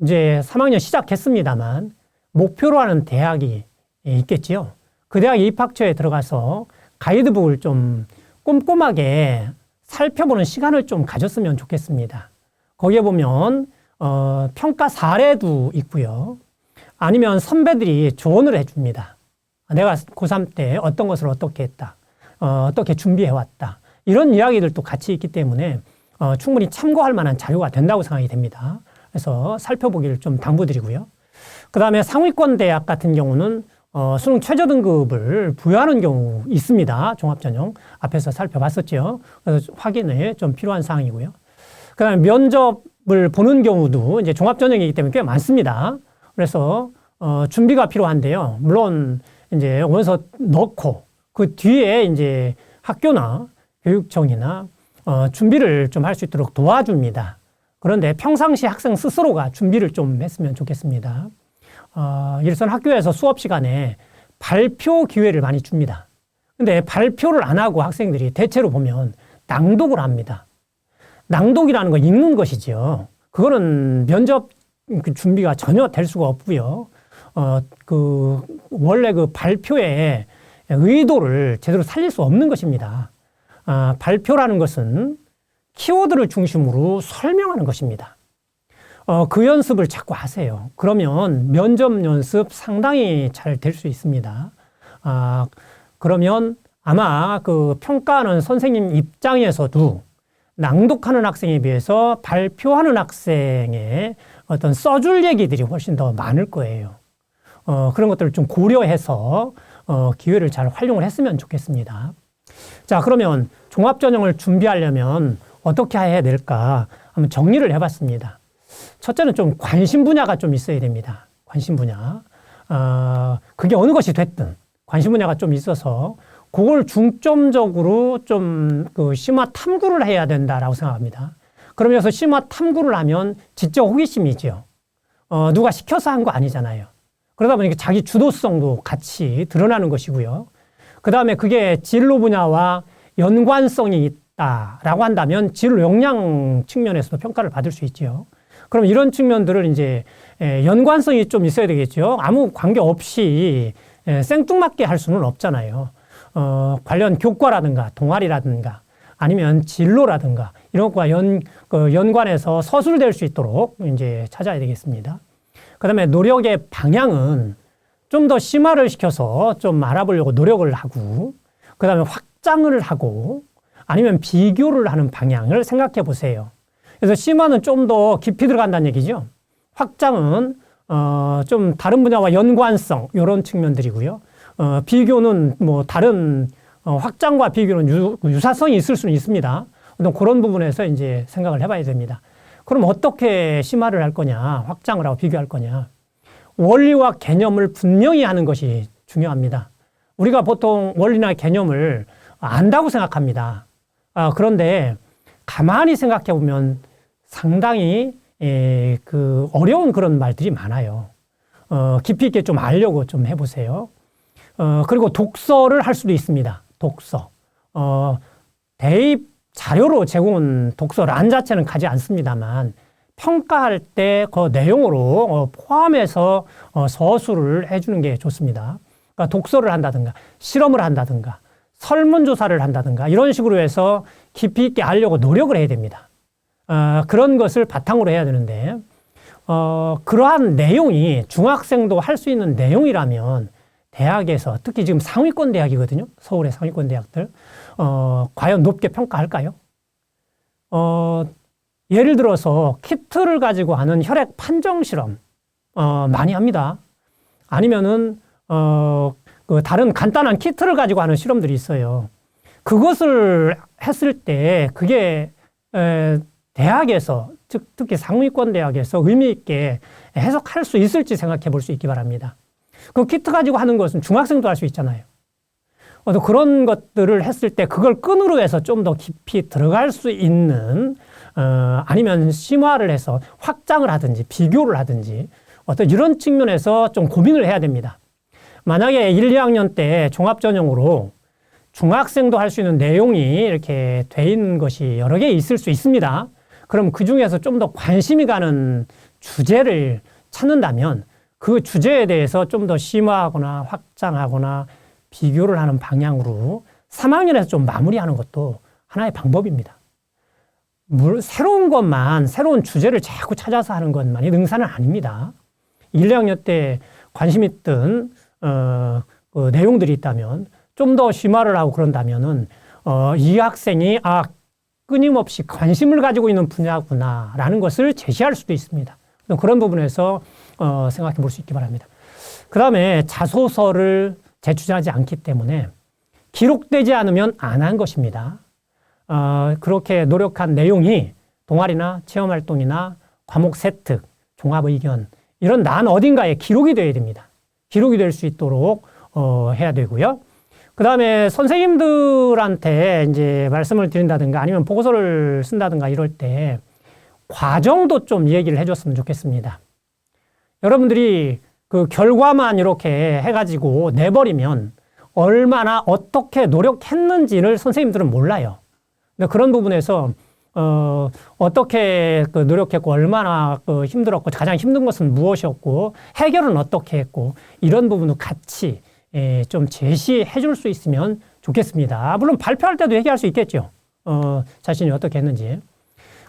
Speaker 1: 이제 3학년 시작했습니다만 목표로 하는 대학이 있겠지요. 그 대학 입학처에 들어가서 가이드북을 좀 꼼꼼하게 살펴보는 시간을 좀 가졌으면 좋겠습니다. 거기에 보면 평가 사례도 있고요. 아니면 선배들이 조언을 해줍니다. 내가 고3 때 어떤 것을 어떻게 했다. 어떻게 준비해왔다. 이런 이야기들도 같이 있기 때문에 충분히 참고할 만한 자료가 된다고 생각이 됩니다. 그래서 살펴보기를 좀 당부드리고요. 그 다음에 상위권 대학 같은 경우는 수능 최저 등급을 부여하는 경우 있습니다. 종합전형 앞에서 살펴봤었죠. 그래서 확인에 좀 필요한 사항이고요. 그 다음에 면접을 보는 경우도 이제 종합전형이기 때문에 꽤 많습니다. 그래서 준비가 필요한데요. 물론 이제 원서 넣고 그 뒤에 이제 학교나 교육청이나 준비를 좀 할 수 있도록 도와줍니다. 그런데 평상시 학생 스스로가 준비를 좀 했으면 좋겠습니다. 일선 학교에서 수업 시간에 발표 기회를 많이 줍니다. 근데 발표를 안 하고 학생들이 대체로 보면 낭독을 합니다. 낭독이라는 거 읽는 것이죠. 그거는 면접 준비가 전혀 될 수가 없고요. 원래 그 발표의 의도를 제대로 살릴 수 없는 것입니다. 발표라는 것은 키워드를 중심으로 설명하는 것입니다. 그 연습을 자꾸 하세요. 그러면 면접 연습 상당히 잘 될 수 있습니다. 그러면 아마 그 평가하는 선생님 입장에서도 낭독하는 학생에 비해서 발표하는 학생의 어떤 써줄 얘기들이 훨씬 더 많을 거예요. 그런 것들을 좀 고려해서 기회를 잘 활용을 했으면 좋겠습니다. 자, 그러면 종합전형을 준비하려면 어떻게 해야 될까 한번 정리를 해봤습니다. 첫째는 좀 관심 분야가 좀 있어야 됩니다. 관심 분야. 그게 어느 것이 됐든 관심 분야가 좀 있어서 그걸 중점적으로 좀 그 심화 탐구를 해야 된다라고 생각합니다. 그러면서 심화 탐구를 하면 지적 호기심이죠. 누가 시켜서 한 거 아니잖아요. 그러다 보니까 자기 주도성도 같이 드러나는 것이고요. 그 다음에 그게 진로 분야와 연관성이 있다라고 한다면 진로 역량 측면에서도 평가를 받을 수 있죠. 그럼 이런 측면들을 이제 연관성이 좀 있어야 되겠죠. 아무 관계 없이 생뚱맞게 할 수는 없잖아요. 관련 교과라든가 동아리라든가 아니면 진로라든가 이런 것과 연관해서 서술될 수 있도록 이제 찾아야 되겠습니다. 그 다음에 노력의 방향은 좀 더 심화를 시켜서 좀 알아보려고 노력을 하고, 그 다음에 확장을 하고, 아니면 비교를 하는 방향을 생각해 보세요. 그래서 심화는 좀 더 깊이 들어간다는 얘기죠. 확장은 좀 다른 분야와 연관성 이런 측면들이고요. 비교는 뭐 다른 확장과 비교는 유사성이 있을 수는 있습니다. 어떤 그런 부분에서 이제 생각을 해봐야 됩니다. 그럼 어떻게 심화를 할 거냐, 확장을 하고 비교할 거냐. 원리와 개념을 분명히 하는 것이 중요합니다. 우리가 보통 원리나 개념을 안다고 생각합니다. 그런데 가만히 생각해 보면 상당히 그 어려운 그런 말들이 많아요. 깊이 있게 좀 알려고 좀 해보세요. 그리고 독서를 할 수도 있습니다. 독서. 대입 자료로 제공은 독서란 자체는 가지 않습니다만 평가할 때 그 내용으로 포함해서 서술을 해주는 게 좋습니다. 그러니까 독서를 한다든가 실험을 한다든가 설문조사를 한다든가 이런 식으로 해서 깊이 있게 알려고 노력을 해야 됩니다. 그런 것을 바탕으로 해야 되는데 그러한 내용이 중학생도 할 수 있는 내용이라면 대학에서 특히 지금 상위권 대학이거든요. 서울의 상위권 대학들 과연 높게 평가할까요? 예를 들어서 키트를 가지고 하는 혈액 판정 실험 많이 합니다. 아니면은 그 다른 간단한 키트를 가지고 하는 실험들이 있어요. 그것을 했을 때 그게 대학에서 특히 상위권 대학에서 의미 있게 해석할 수 있을지 생각해 볼 수 있기 바랍니다. 그 키트 가지고 하는 것은 중학생도 할 수 있잖아요. 그런 것들을 했을 때 그걸 끈으로 해서 좀 더 깊이 들어갈 수 있는 아니면 심화를 해서 확장을 하든지 비교를 하든지 어떤 이런 측면에서 좀 고민을 해야 됩니다. 만약에 1, 2학년 때 종합전형으로 중학생도 할 수 있는 내용이 이렇게 돼 있는 것이 여러 개 있을 수 있습니다. 그럼 그 중에서 좀 더 관심이 가는 주제를 찾는다면 그 주제에 대해서 좀 더 심화하거나 확장하거나 비교를 하는 방향으로 3학년에서 좀 마무리하는 것도 하나의 방법입니다. 새로운 것만, 새로운 주제를 자꾸 찾아서 하는 것만이 능사는 아닙니다. 1, 2학년 때 관심 있던, 그 내용들이 있다면, 좀 더 심화를 하고 그런다면은, 이 학생이, 끊임없이 관심을 가지고 있는 분야구나라는 것을 제시할 수도 있습니다. 그런 부분에서, 생각해 볼 수 있기 바랍니다. 그 다음에 자소서를 제출하지 않기 때문에 기록되지 않으면 안 한 것입니다. 그렇게 노력한 내용이 동아리나 체험활동이나 과목 세특, 종합의견, 이런 난 어딘가에 기록이 되어야 됩니다. 기록이 될 수 있도록, 해야 되고요. 그 다음에 선생님들한테 이제 말씀을 드린다든가 아니면 보고서를 쓴다든가 이럴 때 과정도 좀 얘기를 해줬으면 좋겠습니다. 여러분들이 그 결과만 이렇게 해가지고 내버리면 얼마나 어떻게 노력했는지를 선생님들은 몰라요. 근데 그런 부분에서 어떻게 그 노력했고 얼마나 그 힘들었고 가장 힘든 것은 무엇이었고 해결은 어떻게 했고 이런 부분도 같이 좀 제시해 줄 수 있으면 좋겠습니다. 물론 발표할 때도 얘기할 수 있겠죠. 자신이 어떻게 했는지.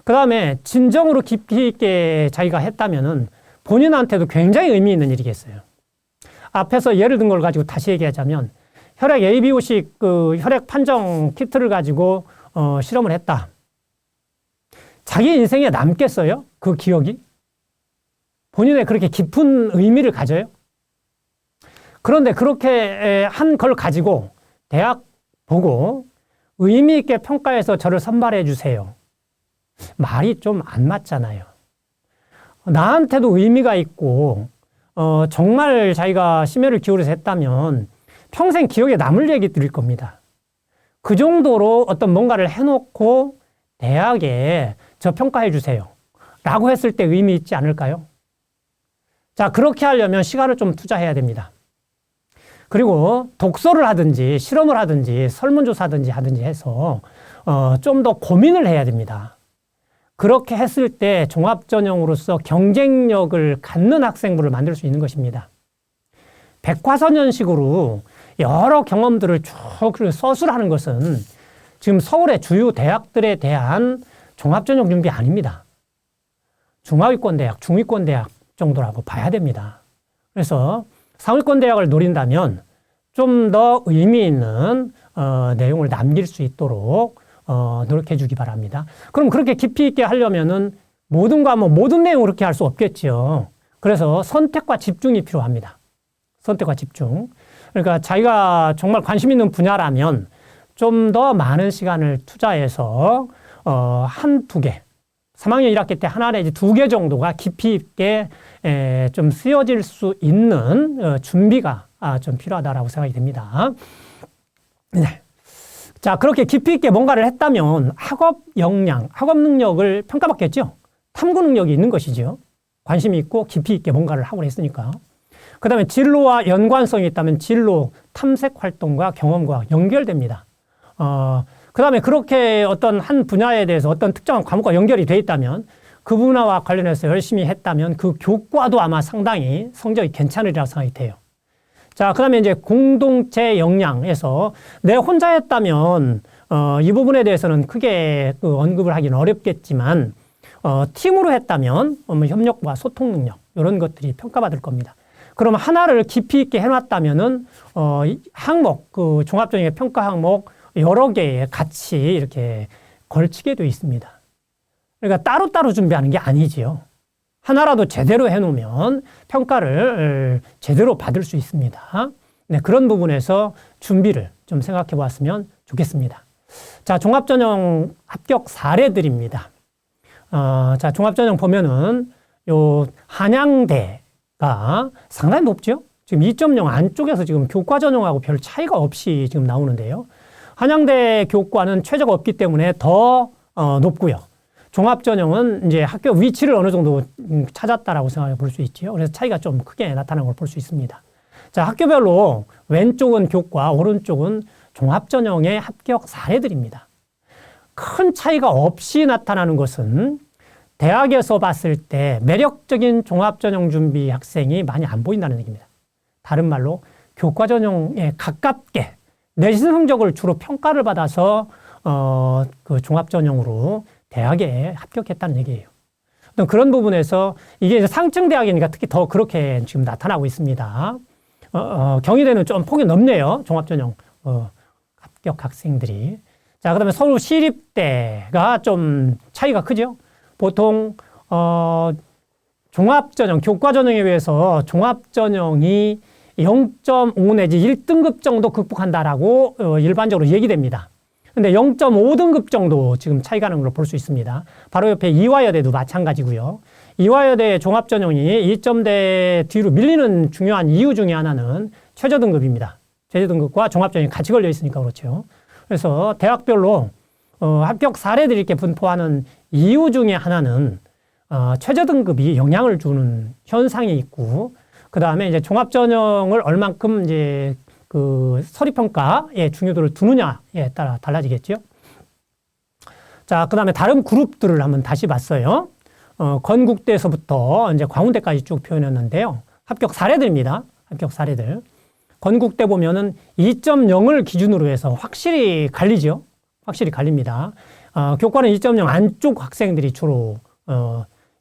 Speaker 1: 그 다음에 진정으로 깊이 있게 자기가 했다면은 본인한테도 굉장히 의미 있는 일이겠어요. 앞에서 예를 든 걸 가지고 다시 얘기하자면 혈액 ABO식 그 혈액 판정 키트를 가지고 실험을 했다. 자기 인생에 남겠어요? 그 기억이? 본인의 그렇게 깊은 의미를 가져요? 그런데 그렇게 한 걸 가지고 대학 보고 의미 있게 평가해서 저를 선발해 주세요. 말이 좀 안 맞잖아요. 나한테도 의미가 있고 정말 자기가 심혈을 기울여서 했다면 평생 기억에 남을 얘기 드릴 겁니다. 그 정도로 어떤 뭔가를 해놓고 대학에 저 평가해 주세요. 라고 했을 때 의미 있지 않을까요? 자, 그렇게 하려면 시간을 좀 투자해야 됩니다. 그리고 독서를 하든지 실험을 하든지 설문조사든지 하든지 해서 좀 더 고민을 해야 됩니다. 그렇게 했을 때 종합전형으로서 경쟁력을 갖는 학생부를 만들 수 있는 것입니다. 백과사전식으로 여러 경험들을 쭉 서술하는 것은 지금 서울의 주요 대학들에 대한 종합전형 준비 아닙니다. 중하위권대학, 중위권대학 정도라고 봐야 됩니다. 그래서 상위권대학을 노린다면 좀 더 의미 있는 내용을 남길 수 있도록 노력해 주기 바랍니다. 그럼 그렇게 깊이 있게 하려면은 모든 과목, 모든 내용을 그렇게 할 수 없겠죠. 그래서 선택과 집중이 필요합니다. 선택과 집중. 그러니까 자기가 정말 관심 있는 분야라면 좀 더 많은 시간을 투자해서 한두 개, 3학년 1학기 때 하나 내지 두 개 정도가 깊이 있게 좀 쓰여질 수 있는 준비가 좀 필요하다라고 생각이 됩니다. 네. 자, 그렇게 깊이 있게 뭔가를 했다면 학업 역량, 학업 능력을 평가받겠죠. 탐구 능력이 있는 것이죠. 관심이 있고 깊이 있게 뭔가를 하고 했으니까. 그 다음에 진로와 연관성이 있다면 진로, 탐색 활동과 경험과 연결됩니다. 그 다음에 그렇게 어떤 한 분야에 대해서 어떤 특정한 과목과 연결이 돼 있다면 그 분야와 관련해서 열심히 했다면 그 교과도 아마 상당히 성적이 괜찮으리라고 생각이 돼요. 자, 그 다음에 이제 공동체 역량에서 내 혼자 했다면, 이 부분에 대해서는 크게 그 언급을 하기는 어렵겠지만, 팀으로 했다면, 협력과 소통 능력, 이런 것들이 평가받을 겁니다. 그럼 하나를 깊이 있게 해놨다면은, 항목, 그 종합전형의 평가 항목 여러 개에 같이 이렇게 걸치게 되어 있습니다. 그러니까 따로따로 준비하는 게 아니지요. 하나라도 제대로 해놓으면 평가를 제대로 받을 수 있습니다. 네, 그런 부분에서 준비를 좀 생각해 보았으면 좋겠습니다. 자, 종합전형 합격 사례들입니다. 자, 종합전형 보면은 요 한양대가 상당히 높죠? 지금 2.0 안쪽에서 지금 교과 전형하고 별 차이가 없이 지금 나오는데요. 한양대 교과는 최저가 없기 때문에 더 높고요. 종합전형은 이제 학교 위치를 어느 정도 찾았다라고 생각해 볼 수 있지요. 그래서 차이가 좀 크게 나타나는 걸 볼 수 있습니다. 자, 학교별로 왼쪽은 교과, 오른쪽은 종합전형의 합격 사례들입니다. 큰 차이가 없이 나타나는 것은 대학에서 봤을 때 매력적인 종합전형 준비 학생이 많이 안 보인다는 얘기입니다. 다른 말로 교과전형에 가깝게 내신 성적을 주로 평가를 받아서 그 종합전형으로 대학에 합격했다는 얘기예요. 어떤 그런 부분에서 이게 상층 대학이니까 특히 더 그렇게 지금 나타나고 있습니다. 경희대는 좀 폭이 넓네요. 종합전형 합격 학생들이. 자, 그다음에 서울 시립대가 좀 차이가 크죠. 보통 종합전형, 교과전형에 비해서 종합전형이 0.5 내지 1등급 정도 극복한다라고 일반적으로 얘기됩니다. 근데 0.5등급 정도 지금 차이가 나는 걸 볼 수 있습니다. 바로 옆에 이화여대도 마찬가지고요. 이화여대 종합전형이 2점대 뒤로 밀리는 중요한 이유 중에 하나는 최저등급입니다. 최저등급과 종합전형이 같이 걸려 있으니까 그렇죠. 그래서 대학별로 합격 사례들이 이렇게 분포하는 이유 중에 하나는 최저등급이 영향을 주는 현상이 있고, 그 다음에 이제 종합전형을 얼만큼 이제 그 서리평가의 중요도를 두느냐에 따라 달라지겠죠. 자, 그 다음에 다른 그룹들을 한번 다시 봤어요. 건국대에서부터 이제 광운대까지 쭉 표현했는데요. 합격 사례들입니다. 합격 사례들. 건국대 보면은 2.0을 기준으로 해서 확실히 갈리죠. 확실히 갈립니다. 교과는 2.0 안쪽 학생들이 주로,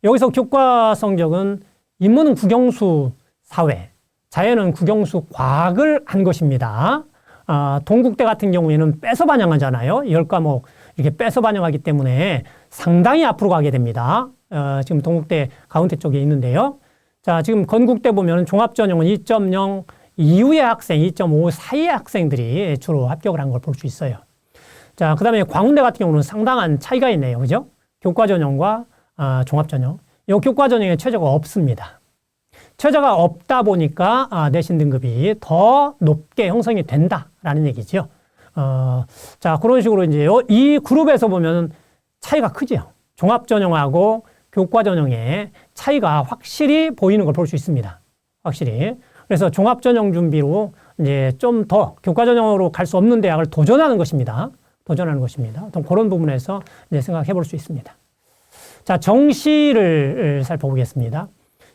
Speaker 1: 여기서 교과 성적은 인문은 국영수 사회, 자연은 국영수 과학을 한 것입니다. 동국대 같은 경우에는 빼서 반영하잖아요. 10과목 이렇게 빼서 반영하기 때문에 상당히 앞으로 가게 됩니다. 지금 동국대 가운데 쪽에 있는데요. 자, 지금 건국대 보면 종합전형은 2.0 이후의 학생, 2.5 사이의 학생들이 주로 합격을 한 걸 볼 수 있어요. 자, 그 다음에 광운대 같은 경우는 상당한 차이가 있네요. 그죠? 교과전형과 종합전형. 이 교과전형에 최저가 없습니다. 최저가 없다 보니까 내신 등급이 더 높게 형성이 된다라는 얘기죠. 자, 그런 식으로 이제 이 그룹에서 보면 차이가 크죠. 종합전형하고 교과전형의 차이가 확실히 보이는 걸 볼 수 있습니다. 확실히. 그래서 종합전형 준비로 이제 좀 더 교과전형으로 갈 수 없는 대학을 도전하는 것입니다. 도전하는 것입니다. 그런 부분에서 이제 생각해 볼 수 있습니다. 자, 정시를 살펴보겠습니다.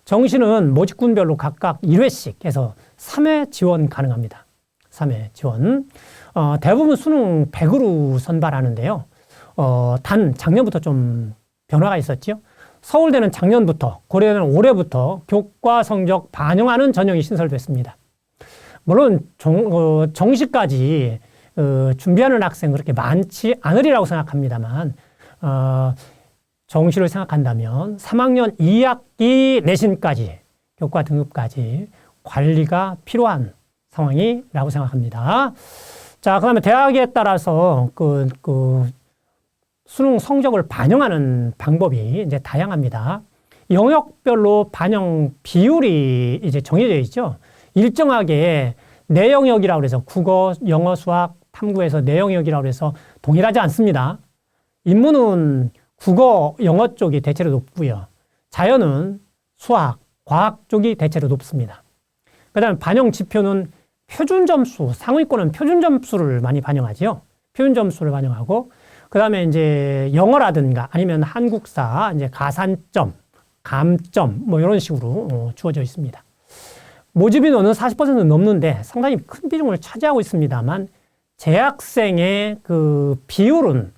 Speaker 1: 정시는 모집군별로 각각 1회씩 해서 3회 지원 가능합니다. 3회 지원. 대부분 수능 100으로 선발하는데요. 단 작년부터 좀 변화가 있었죠. 서울대는 작년부터, 고려대는 올해부터 교과 성적 반영하는 전형이 신설됐습니다. 물론 정시까지 준비하는 학생 그렇게 많지 않으리라고 생각합니다만 정시를 생각한다면 3학년 2학기 내신까지 교과 등급까지 관리가 필요한 상황이라고 생각합니다. 자, 그다음에 대학에 따라서 수능 성적을 반영하는 방법이 이제 다양합니다. 영역별로 반영 비율이 이제 정해져 있죠. 일정하게 내 영역이라고 해서 국어, 영어, 수학, 탐구에서 내 영역이라고 해서 동일하지 않습니다. 인문은 국어, 영어 쪽이 대체로 높고요. 자연은 수학, 과학 쪽이 대체로 높습니다. 그 다음에 반영 지표는 표준 점수, 상위권은 표준 점수를 많이 반영하죠. 표준 점수를 반영하고, 그 다음에 이제 영어라든가 아니면 한국사, 이제 가산점, 감점, 뭐 이런 식으로 주어져 있습니다. 모집 인원은 40% 넘는데 상당히 큰 비중을 차지하고 있습니다만, 재학생의 그 비율은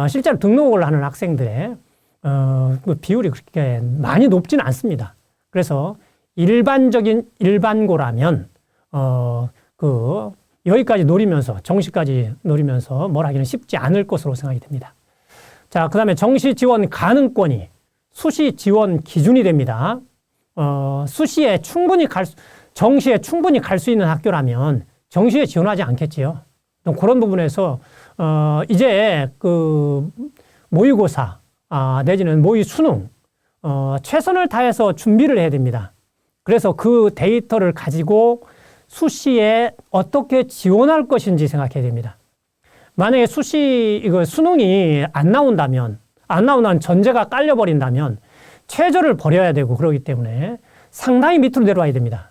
Speaker 1: 실제로 등록을 하는 학생들의 그 비율이 그렇게 많이 높지는 않습니다. 그래서 일반적인 일반고라면 여기까지 노리면서 정시까지 노리면서 뭘 하기는 쉽지 않을 것으로 생각이 됩니다. 자, 그다음에 정시 지원 가능권이 수시 지원 기준이 됩니다. 정시에 충분히 갈 수 있는 학교라면 정시에 지원하지 않겠지요. 그런 부분에서 이제 모의고사 내지는 모의 수능 최선을 다해서 준비를 해야 됩니다. 그래서 그 데이터를 가지고 수시에 어떻게 지원할 것인지 생각해야 됩니다. 만약에 수능이 안 나온다는 전제가 깔려버린다면 최저를 버려야 되고 그러기 때문에 상당히 밑으로 내려와야 됩니다.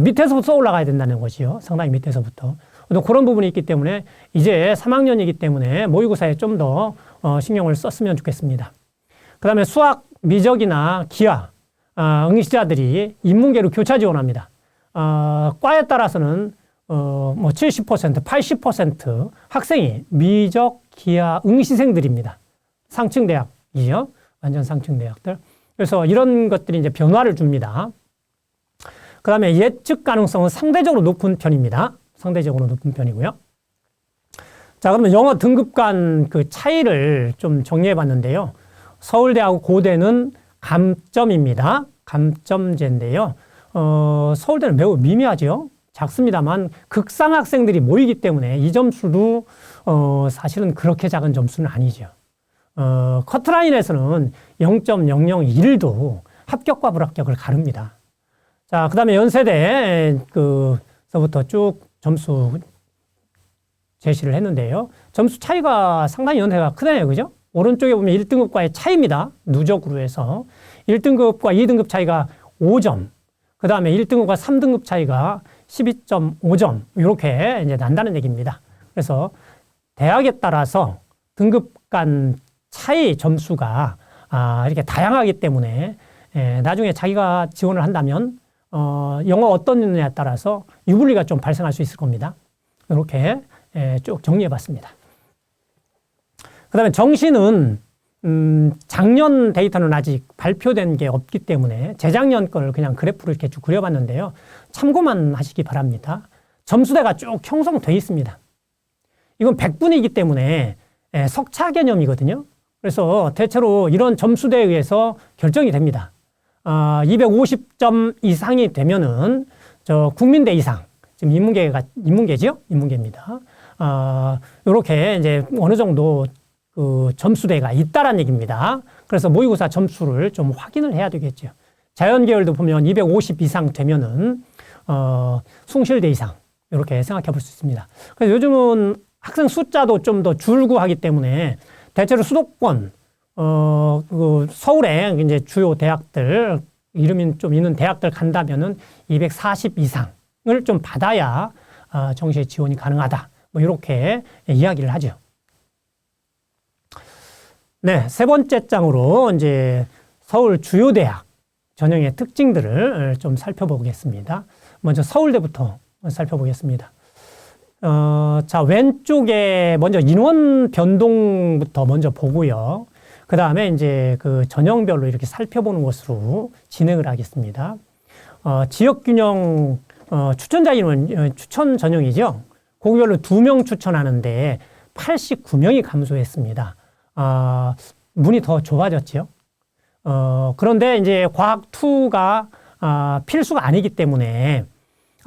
Speaker 1: 밑에서부터 올라가야 된다는 것이요. 상당히 밑에서부터. 그런 부분이 있기 때문에 이제 3학년이기 때문에 모의고사에 좀 더 신경을 썼으면 좋겠습니다. 그 다음에 수학, 미적이나 기하, 응시자들이 인문계로 교차 지원합니다. 과에 따라서는 70%, 80% 학생이 미적, 기하, 응시생들입니다. 상층대학이죠. 완전 상층대학들. 그래서 이런 것들이 이제 변화를 줍니다. 그 다음에 예측 가능성은 상대적으로 높은 편입니다. 상대적으로 높은 편이고요. 자, 그러면 영어 등급 간 그 차이를 좀 정리해 봤는데요. 서울대하고 고대는 감점입니다. 감점제인데요. 서울대는 매우 미미하죠. 작습니다만 극상 학생들이 모이기 때문에 이 점수도 사실은 그렇게 작은 점수는 아니죠. 커트라인에서는 0.001도 합격과 불합격을 가릅니다. 자, 그 다음에 연세대 서부터 쭉 점수 제시를 했는데요. 점수 차이가 상당히 연세가 크네요. 그죠? 오른쪽에 보면 1등급과의 차이입니다. 누적으로 해서. 1등급과 2등급 차이가 5점. 그 다음에 1등급과 3등급 차이가 12.5점. 이렇게 이제 난다는 얘기입니다. 그래서 대학에 따라서 등급 간 차이 점수가 이렇게 다양하기 때문에 나중에 자기가 지원을 한다면 영어 어떤 분야에 따라서 유불리가 좀 발생할 수 있을 겁니다. 이렇게 쭉 정리해 봤습니다. 그 다음에 정시는 작년 데이터는 아직 발표된 게 없기 때문에 재작년 걸 그냥 그래프를 이렇게 쭉 그려봤는데요. 참고만 하시기 바랍니다. 점수대가 쭉 형성되어 있습니다. 이건 100분이기 때문에 석차 개념이거든요. 그래서 대체로 이런 점수대에 의해서 결정이 됩니다. 250점 이상이 되면은 국민대 이상, 지금 인문계죠? 인문계입니다. 요렇게 이제 어느 정도 그 점수대가 있다라는 얘기입니다. 그래서 모의고사 점수를 좀 확인을 해야 되겠죠. 자연계열도 보면 250 이상 되면은 숭실대 이상 이렇게 생각해 볼 수 있습니다. 그래서 요즘은 학생 숫자도 좀 더 줄고 하기 때문에 대체로 수도권 그 서울에 이제 주요 대학들 이름이 좀 있는 대학들 간다면은 240 이상을 좀 받아야 정시에 지원이 가능하다. 뭐 이렇게 이야기를 하죠. 네, 세 번째 장으로 이제 서울 주요 대학 전형의 특징들을 좀 살펴보겠습니다. 먼저 서울대부터 살펴보겠습니다. 자, 왼쪽에 먼저 인원 변동부터 먼저 보고요. 그 다음에 이제 그 전형별로 이렇게 살펴보는 것으로 진행을 하겠습니다. 지역균형, 추천자 인원, 추천 전형이죠. 거기별로 2명 추천하는데 89명이 감소했습니다. 문이 더 좁아졌죠. 그런데 이제 과학2가 필수가 아니기 때문에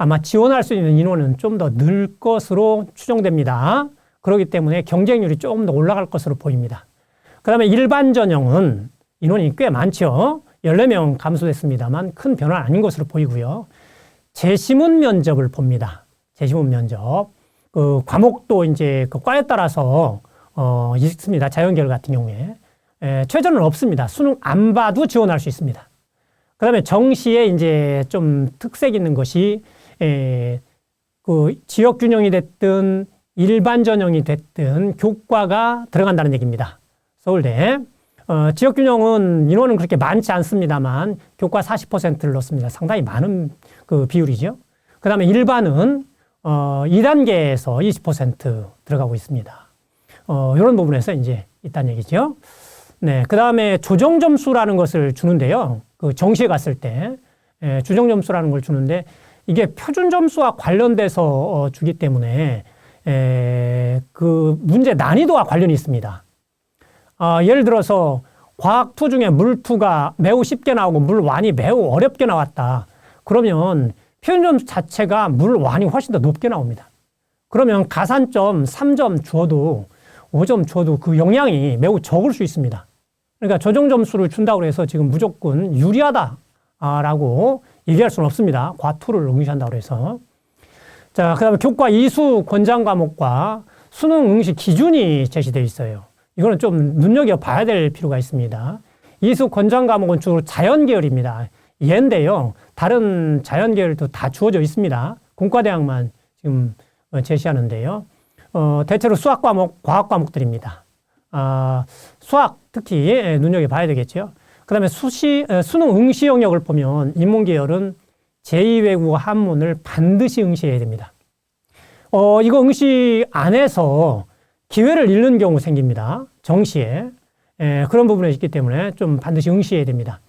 Speaker 1: 아마 지원할 수 있는 인원은 좀 더 늘 것으로 추정됩니다. 그렇기 때문에 경쟁률이 조금 더 올라갈 것으로 보입니다. 그 다음에 일반 전형은 인원이 꽤 많죠. 14명 감소됐습니다만 큰 변화는 아닌 것으로 보이고요. 재시문 면접을 봅니다. 재시문 면접. 그 과목도 이제 그 과에 따라서 있습니다. 자연계열 같은 경우에. 최저는 없습니다. 수능 안 봐도 지원할 수 있습니다. 그 다음에 정시에 이제 좀 특색 있는 것이 그 지역 균형이 됐든 일반 전형이 됐든 교과가 들어간다는 얘기입니다. 서울대. 지역 균형은 인원은 그렇게 많지 않습니다만 교과 40%를 넣습니다. 상당히 많은 그 비율이죠. 그 다음에 일반은 2단계에서 20% 들어가고 있습니다. 이런 부분에서 이제 있다는 얘기죠. 네. 그 다음에 조정 점수라는 것을 주는데요. 그 정시에 갔을 때, 조정 점수라는 걸 주는데, 이게 표준 점수와 관련돼서 주기 때문에, 그 문제 난이도와 관련이 있습니다. 예를 들어서, 과학2 중에 물2가 매우 쉽게 나오고 물1이 매우 어렵게 나왔다. 그러면 표준 점수 자체가 물1이 훨씬 더 높게 나옵니다. 그러면 가산점 3점 주어도 5점 줘도 그 영향이 매우 적을 수 있습니다. 그러니까 조정 점수를 준다고 해서 지금 무조건 유리하다라고 얘기할 수는 없습니다. 과2를 응시한다고 해서. 자, 그 다음에 교과 이수 권장 과목과 수능 응시 기준이 제시되어 있어요. 이거는 좀 눈여겨봐야 될 필요가 있습니다. 이수 권장 과목은 주로 자연계열입니다. 예인데요. 다른 자연계열도 다 주어져 있습니다. 공과대학만 지금 제시하는데요. 대체로 수학 과목, 과학 과목들입니다. 수학 특히 눈여겨봐야 되겠죠. 그 다음에 수능 응시 영역을 보면 인문계열은 제2외국어 한문을 반드시 응시해야 됩니다. 이거 응시 안 해서 기회를 잃는 경우 생깁니다. 정시에. 그런 부분에 있기 때문에 좀 반드시 응시해야 됩니다.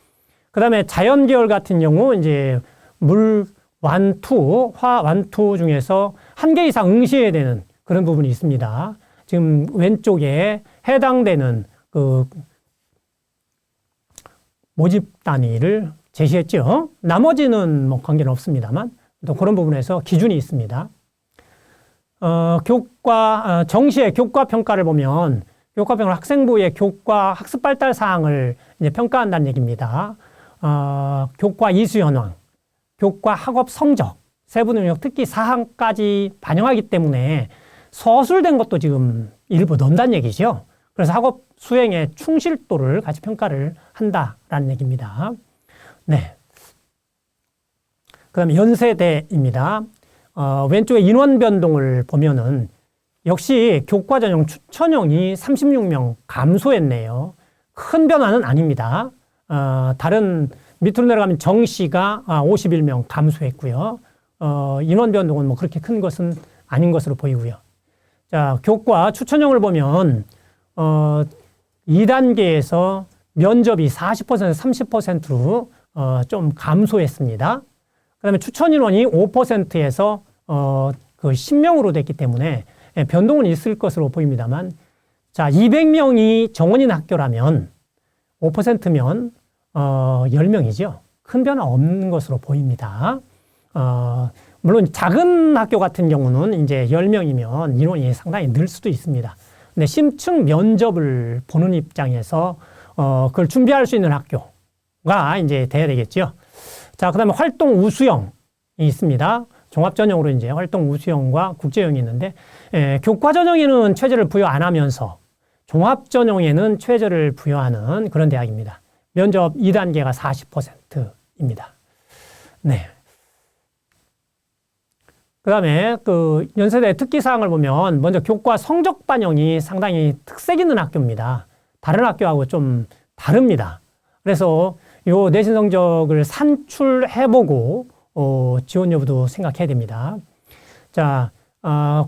Speaker 1: 그 다음에 자연계열 같은 경우 이제 물 완투, 화 완투 중에서 한 개 이상 응시해야 되는 그런 부분이 있습니다. 지금 왼쪽에 해당되는 그 모집 단위를 제시했죠. 나머지는 뭐 관계는 없습니다만 또 그런 부분에서 기준이 있습니다. 정시의 교과 평가를 보면 교과 평가 학생부의 교과 학습 발달 사항을 이제 평가한다는 얘기입니다. 교과 이수 현황, 교과 학업 성적, 세부 능력 특기 사항까지 반영하기 때문에 서술된 것도 지금 일부 넣는다는 얘기죠. 그래서 학업 수행의 충실도를 같이 평가를 한다라는 얘기입니다. 네. 그 다음에 연세대입니다. 왼쪽에 인원 변동을 보면은 역시 교과 전형 추천형이 36명 감소했네요. 큰 변화는 아닙니다. 다른 밑으로 내려가면 정시가 51명 감소했고요. 인원 변동은 뭐 그렇게 큰 것은 아닌 것으로 보이고요. 자, 교과 추천형을 보면 2단계에서 면접이 40%, 30%로 좀 감소했습니다. 그 다음에 추천 인원이 5%에서 그 10명으로 됐기 때문에 변동은 있을 것으로 보입니다만, 자, 200명이 정원인 학교라면 5%면 10명이죠. 큰 변화 없는 것으로 보입니다. 물론 작은 학교 같은 경우는 이제 10명이면 인원이 상당히 늘 수도 있습니다. 근데 심층 면접을 보는 입장에서 그걸 준비할 수 있는 학교가 이제 돼야 되겠죠. 자, 그다음에 활동 우수형이 있습니다. 종합 전형으로 이제 활동 우수형과 국제형이 있는데, 교과 전형에는 최저를 부여 안 하면서 종합 전형에는 최저를 부여하는 그런 대학입니다. 면접 2단계가 40%입니다. 네. 그 다음에 그 연세대 특기사항을 보면 먼저 교과 성적 반영이 상당히 특색 있는 학교입니다. 다른 학교하고 좀 다릅니다. 그래서 요 내신 성적을 산출해보고 지원 여부도 생각해야 됩니다. 자,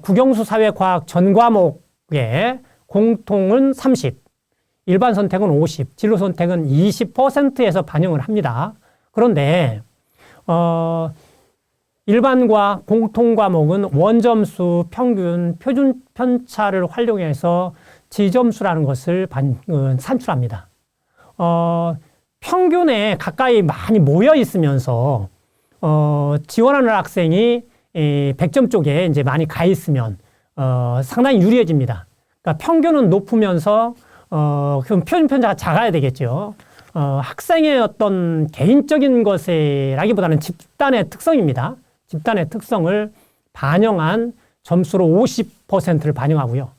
Speaker 1: 국영수 사회과학 전 과목에 공통은 30, 일반 선택은 50, 진로 선택은 20%에서 반영을 합니다. 그런데 일반과 공통 과목은 원점수, 평균, 표준 편차를 활용해서 지점수라는 것을 산출합니다. 평균에 가까이 많이 모여 있으면서 지원하는 학생이 100점 쪽에 이제 많이 가 있으면 상당히 유리해집니다. 그러니까 평균은 높으면서 그럼 표준 편차가 작아야 되겠죠. 학생의 어떤 개인적인 것이라기보다는 집단의 특성입니다. 집단의 특성을 반영한 점수로 50%를 반영하고요.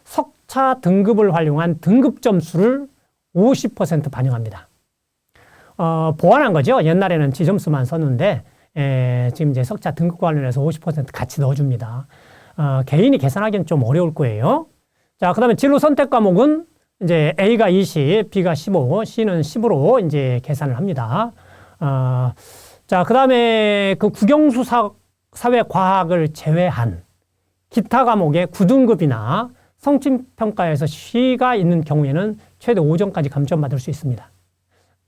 Speaker 1: 석차 등급을 활용한 등급 점수를 50% 반영합니다. 보완한 거죠. 옛날에는 지점수만 썼는데 지금 이제 석차 등급 관련해서 50% 같이 넣어줍니다. 개인이 계산하기는 좀 어려울 거예요. 자, 그 다음에 진로 선택 과목은 이제 A가 20, B가 15, C는 10으로 이제 계산을 합니다. 자, 그 다음에 그 국영수 사회과학을 제외한 기타 과목의 9등급이나 성취평가에서 C가 있는 경우에는 최대 5점까지 감점받을 수 있습니다.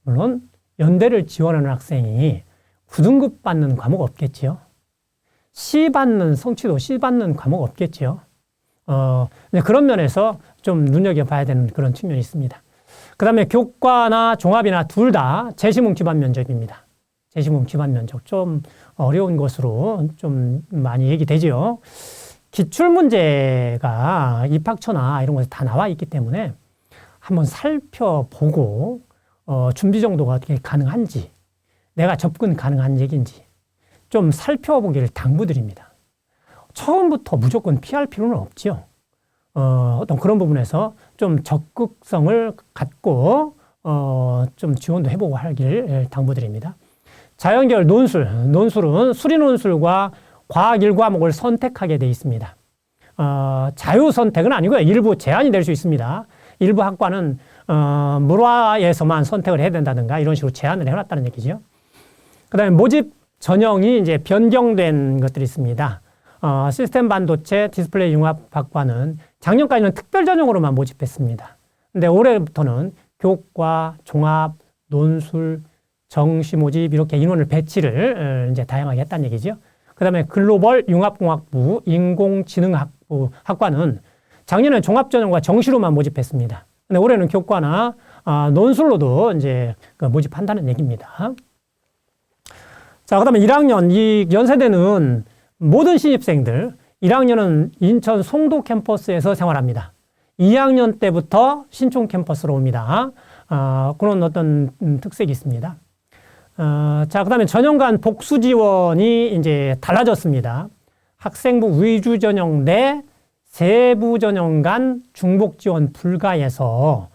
Speaker 1: 물론 연대를 지원하는 학생이 9등급 받는 과목 없겠지요. C 받는 성취도 C 받는 과목 없겠지요. 그런 면에서 좀 눈여겨봐야 되는 그런 측면이 있습니다. 그 다음에 교과나 종합이나 둘 다 재시문 기반 면접입니다. 재시문 기반 면접 좀 어려운 것으로 좀 많이 얘기되죠. 기출문제가 입학처나 이런 것에 다 나와 있기 때문에 한번 살펴보고 준비 정도가 어떻게 가능한지, 내가 접근 가능한 얘기인지 좀 살펴보기를 당부드립니다. 처음부터 무조건 피할 필요는 없죠. 어떤 그런 부분에서 좀 적극성을 갖고 좀 지원도 해보고 하길 당부드립니다. 자연계열 논술은 수리논술과 과학 1과목을 선택하게 되어 있습니다. 자유 선택은 아니고요. 일부 제한이 될 수 있습니다. 일부 학과는 물화에서만 선택을 해야 된다든가 이런 식으로 제한을 해놨다는 얘기죠. 그 다음에 모집 전형이 이제 변경된 것들이 있습니다. 시스템 반도체 디스플레이 융합 학과는 작년까지는 특별 전형으로만 모집했습니다. 근데 올해부터는 교과, 종합, 논술, 정시 모집 이렇게 인원을 배치를 이제 다양하게 했다는 얘기죠. 그 다음에 글로벌 융합공학부 인공지능학부 학과는 작년에 종합전형과 정시로만 모집했습니다. 근데 올해는 교과나 논술로도 이제 모집한다는 얘기입니다. 자, 그 다음에 1학년, 이 연세대는 모든 신입생들, 1학년은 인천 송도 캠퍼스에서 생활합니다. 2학년 때부터 신촌 캠퍼스로 옵니다. 그런 어떤 특색이 있습니다. 자, 그 다음에 전형간 복수 지원이 이제 달라졌습니다. 학생부 위주 전형 대 세부 전형 간 중복 지원 불가해서,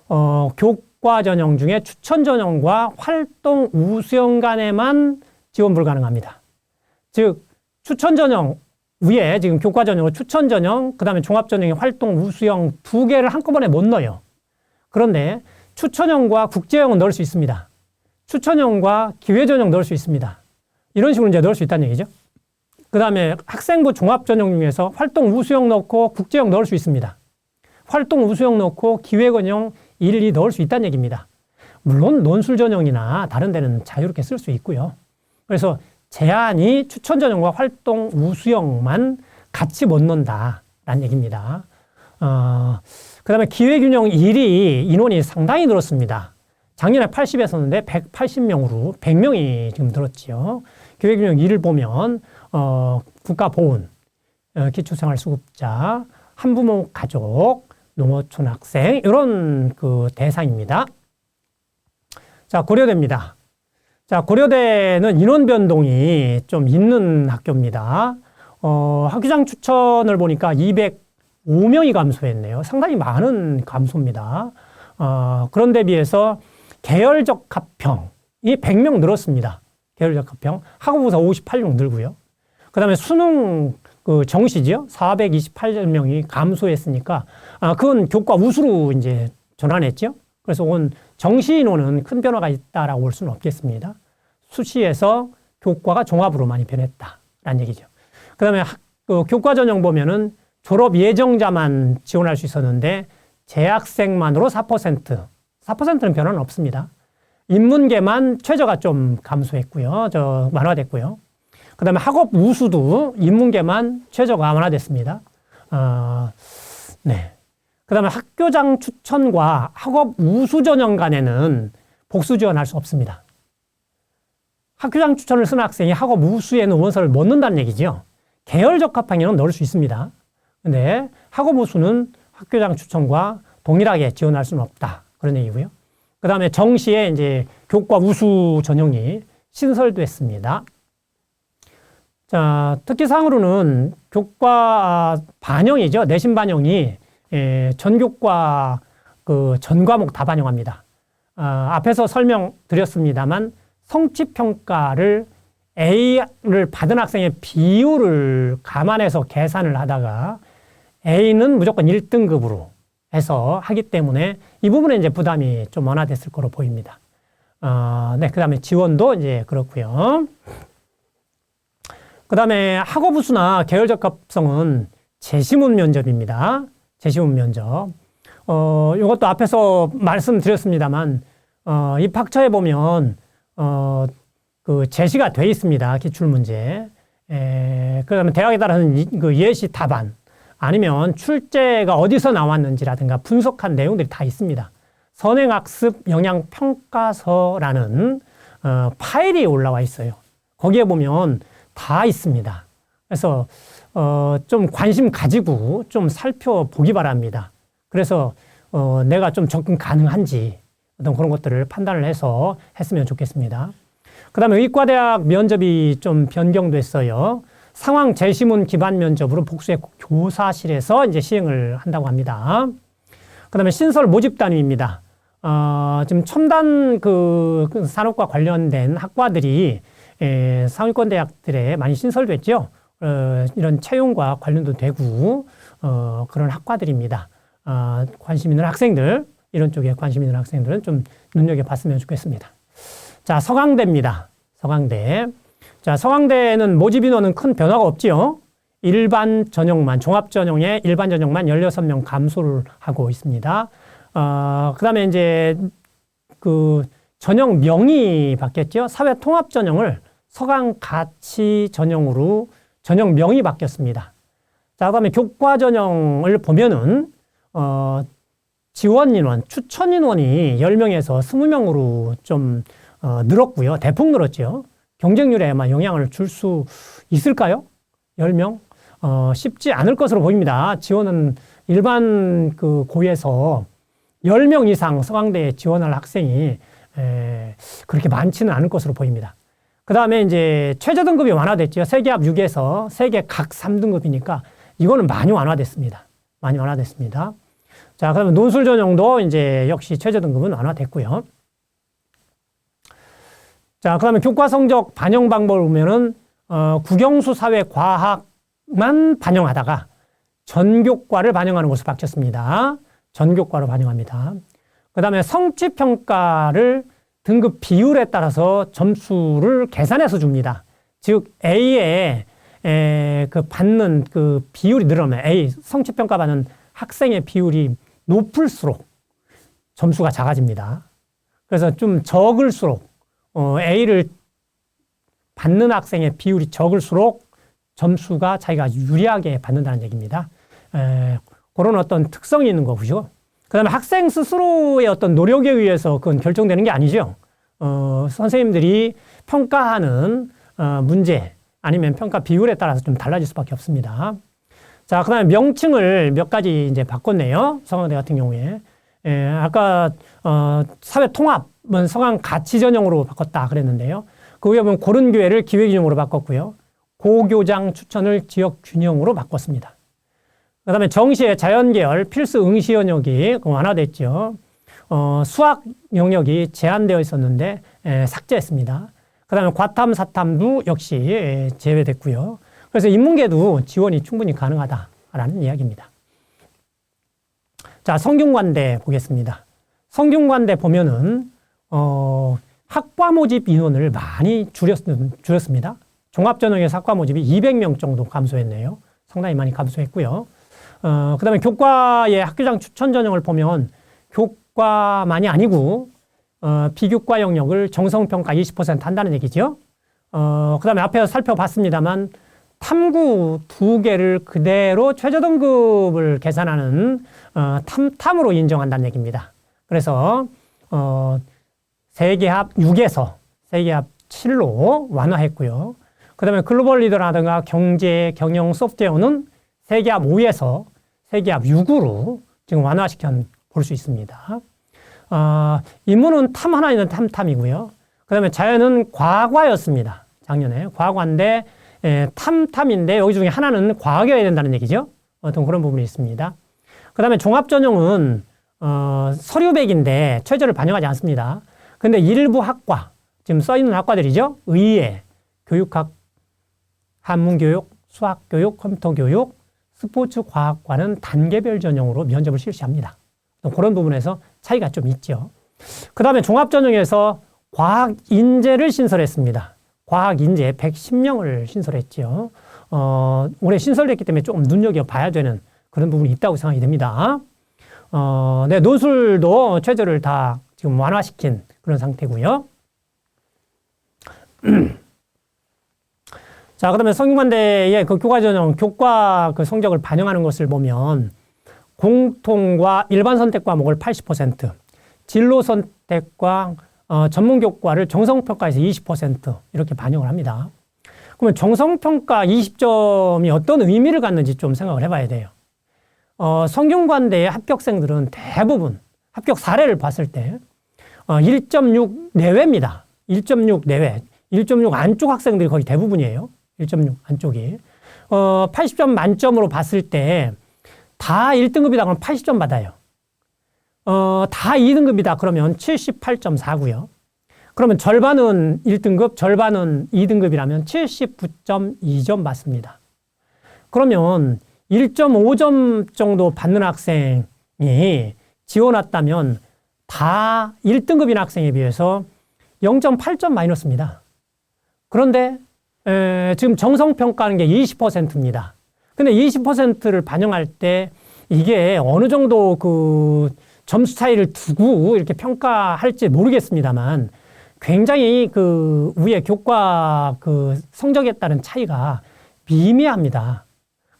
Speaker 1: 교과 전형 중에 추천 전형과 활동 우수형 간에만 지원 불가능합니다. 즉, 추천 전형 위에 지금 교과 전형으로 추천 전형, 그 다음에 종합 전형의 활동 우수형 두 개를 한꺼번에 못 넣어요. 그런데 추천형과 국제형은 넣을 수 있습니다. 추천형과 기회전형 넣을 수 있습니다. 이런 식으로 이제 넣을 수 있다는 얘기죠. 그 다음에 학생부 종합전형 중에서 활동 우수형 넣고 국제형 넣을 수 있습니다. 활동 우수형 넣고 기회전형 1, 2 넣을 수 있다는 얘기입니다. 물론 논술 전형이나 다른 데는 자유롭게 쓸 수 있고요. 그래서 제한이 추천 전형과 활동 우수형만 같이 못 넣는다라는 얘기입니다. 그 다음에 기회균형 1이 인원이 상당히 늘었습니다. 작년에 80이었는데 180명으로 100명이 지금 늘었지요. 기회균형 2를 보면 국가보훈, 기초생활수급자, 한부모 가족, 농어촌 학생 이런 그 대상입니다. 자, 고려대입니다. 자, 고려대는 인원 변동이 좀 있는 학교입니다. 학교장 추천을 보니까 205명이 감소했네요. 상당히 많은 감소입니다. 그런 데 비해서 계열적 합평이 100명 늘었습니다. 계열적 합평. 학업부사 58명 늘고요. 그 다음에 수능 그 정시죠. 428명이 감소했으니까, 그건 교과 우수로 이제 전환했죠. 그래서 온 정시 인원은 큰 변화가 있다라고 볼 수는 없겠습니다. 수시에서 교과가 종합으로 많이 변했다라는 얘기죠. 그 다음에 교과 전형 보면은 졸업 예정자만 지원할 수 있었는데 재학생만으로 4%. 4%는 변화는 없습니다. 인문계만 최저가 좀 감소했고요. 완화됐고요. 그 다음에 학업 우수도 인문계만 최저가 완화됐습니다. 네. 그 다음에 학교장 추천과 학업 우수 전형 간에는 복수 지원할 수 없습니다. 학교장 추천을 쓰는 학생이 학업 우수에는 원서를 못 넣는다는 얘기죠. 계열적 합평에는 넣을 수 있습니다. 근데 학업 우수는 학교장 추천과 동일하게 지원할 수는 없다. 그런 얘기고요. 그 다음에 정시에 이제 교과 우수 전형이 신설됐습니다. 자, 특기사항으로는 교과 반영이죠. 내신 반영이 전교과 그 전 과목 다 반영합니다. 앞에서 설명드렸습니다만 성취평가를 A를 받은 학생의 비율을 감안해서 계산을 하다가 A는 무조건 1등급으로 해서 하기 때문에 이 부분에 이제 부담이 좀 완화됐을 거로 보입니다. 네, 그 다음에 지원도 이제 그렇고요. 그 다음에 학업 우수나 계열적 합성은 재시문 면접입니다. 재시문 면접. 이것도 앞에서 말씀드렸습니다만, 입학처에 보면, 그 제시가 돼 있습니다. 기출문제. 그 다음에 대학에 따라서는 그 예시 답안, 아니면 출제가 어디서 나왔는지라든가 분석한 내용들이 다 있습니다. 선행학습 영향평가서라는 파일이 올라와 있어요. 거기에 보면 다 있습니다. 그래서 좀 관심 가지고 좀 살펴보기 바랍니다. 그래서 내가 좀 접근 가능한지 어떤 그런 것들을 판단을 해서 했으면 좋겠습니다. 그 다음에 의과대학 면접이 좀 변경됐어요. 상황 재시문 기반 면접으로 복수의 교사실에서 이제 시행을 한다고 합니다. 그 다음에 신설 모집 단위입니다. 지금 첨단 그 산업과 관련된 학과들이 상위권 대학들에 많이 신설됐죠. 이런 채용과 관련도 되고, 그런 학과들입니다. 관심 있는 학생들, 이런 쪽에 관심 있는 학생들은 좀 눈여겨봤으면 좋겠습니다. 자, 서강대입니다. 서강대. 자, 서강대는 모집 인원은 큰 변화가 없지요. 일반 전형만, 종합 전형에 일반 전형만 16명 감소를 하고 있습니다. 그다음에 이제 그 전형명이 바뀌었죠. 사회통합전형을 서강가치전형으로 전형명이 바뀌었습니다. 자, 그다음에 교과전형을 보면은 지원인원, 추천인원이 10명에서 20명으로 좀 늘었고요. 대폭 늘었죠. 경쟁률에 영향을 줄 수 있을까요? 10명? 쉽지 않을 것으로 보입니다. 지원은 일반 그 고에서 10명 이상 서강대에 지원할 학생이 그렇게 많지는 않을 것으로 보입니다. 그 다음에 이제 최저 등급이 완화됐죠. 세계합 6에서 세계 각 3등급이니까 이거는 많이 완화됐습니다. 많이 완화됐습니다. 자, 그러면 논술 전형도 이제 역시 최저 등급은 완화됐고요. 자, 그러면 교과 성적 반영 방법을 보면은 국영수 사회 과학만 반영하다가 전교과를 반영하는 것으로 바뀌었습니다. 전교과로 반영합니다. 그 다음에 성취평가를 등급 비율에 따라서 점수를 계산해서 줍니다. 즉, A에 그 받는 그 비율이 늘어나면 A, 성취평가 받는 학생의 비율이 높을수록 점수가 작아집니다. 그래서 좀 적을수록, A를 받는 학생의 비율이 적을수록 점수가 자기가 유리하게 받는다는 얘기입니다. 그런 어떤 특성이 있는 거고요. 그 다음에 학생 스스로의 어떤 노력에 의해서 그건 결정되는 게 아니죠. 선생님들이 평가하는 문제 아니면 평가 비율에 따라서 좀 달라질 수밖에 없습니다. 자, 그 다음에 명칭을 몇 가지 이제 바꿨네요. 서강대 같은 경우에. 아까, 사회통합은 서강가치전형으로 바꿨다 그랬는데요. 그 위에 보면 고른교회를 기회균형으로 바꿨고요. 고교장 추천을 지역균형으로 바꿨습니다. 그 다음에 정시의 자연계열 필수 응시 영역이 완화됐죠. 수학 영역이 제한되어 있었는데 삭제했습니다. 그 다음에 과탐, 사탐도 역시 제외됐고요. 그래서 인문계도 지원이 충분히 가능하다라는 이야기입니다. 자, 성균관대 보겠습니다. 성균관대 보면은 학과 모집 인원을 많이 줄였습니다. 종합전형에서 학과 모집이 200명 정도 감소했네요. 상당히 많이 감소했고요. 그 다음에 교과의 학교장 추천 전형을 보면 교과만이 아니고 비교과 영역을 정성평가 20% 한다는 얘기죠. 그 다음에 앞에서 살펴봤습니다만 탐구 2개를 그대로 최저등급을 계산하는 탐으로 인정한다는 얘기입니다. 그래서 세계합 6에서 세계합 7로 완화했고요. 그 다음에 글로벌 리더라든가 경제, 경영, 소프트웨어는 세계합 5에서 세계합 6으로 지금 완화시켜 볼 수 있습니다. 인문은 탐 하나 있는 탐이고요. 그 다음에 자연은 과과였습니다. 작년에. 과과인데, 탐인데 여기 중에 하나는 과학이어야 된다는 얘기죠. 어떤 그런 부분이 있습니다. 그 다음에 종합전형은, 서류백인데 최저를 반영하지 않습니다. 근데 일부 학과, 지금 써있는 학과들이죠. 의예, 교육학, 한문교육, 수학교육, 컴퓨터교육, 스포츠과학과는 단계별 전형으로 면접을 실시합니다. 그런 부분에서 차이가 좀 있죠. 그 다음에 종합전형에서 과학인재를 신설했습니다. 과학인재 110명을 신설했죠. 올해 신설됐기 때문에 조금 눈여겨봐야 되는 그런 부분이 있다고 생각이 됩니다. 네, 논술도 최저를 다 지금 완화시킨 그런 상태고요. 자, 그다음에 성균관대의 그 교과전형, 교과 그 성적을 반영하는 것을 보면 공통과 일반 선택 과목을 80%, 진로 선택과 전문교과를 정성평가에서 20% 이렇게 반영을 합니다. 그러면 정성평가 20점이 어떤 의미를 갖는지 좀 생각을 해봐야 돼요. 성균관대의 합격생들은 대부분 합격 사례를 봤을 때 1.6 내외입니다. 1.6 내외. 1.6 안쪽 학생들이 거의 대부분이에요. 1.6 안쪽이. 80점 만점으로 봤을 때 다 1등급이다 그러면 80점 받아요. 다 2등급이다 그러면 78.4고요. 그러면 절반은 1등급, 절반은 2등급이라면 79.2점 받습니다. 그러면 1.5점 정도 받는 학생이 지원 왔다면 다 1등급인 학생에 비해서 0.8점 마이너스입니다. 그런데 지금 정성평가하는 게 20%입니다. 근데 20%를 반영할 때 이게 어느 정도 그 점수 차이를 두고 이렇게 평가할지 모르겠습니다만 굉장히 그 위에 교과 그 성적에 따른 차이가 미미합니다.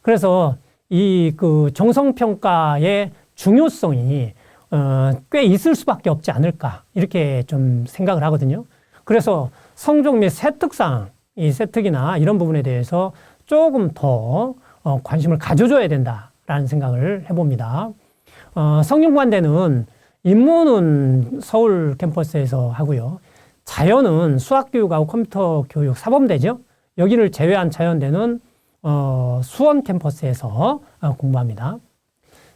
Speaker 1: 그래서 이 그 정성평가의 중요성이 꽤 있을 수밖에 없지 않을까 이렇게 좀 생각을 하거든요. 그래서 성적 및 세특상, 이 세특이나 이런 부분에 대해서 조금 더 관심을 가져줘야 된다라는 생각을 해봅니다. 성균관대는 인문은 서울 캠퍼스에서 하고요. 자연은 수학교육하고 컴퓨터 교육 사범대죠. 여기를 제외한 자연대는 수원 캠퍼스에서 공부합니다.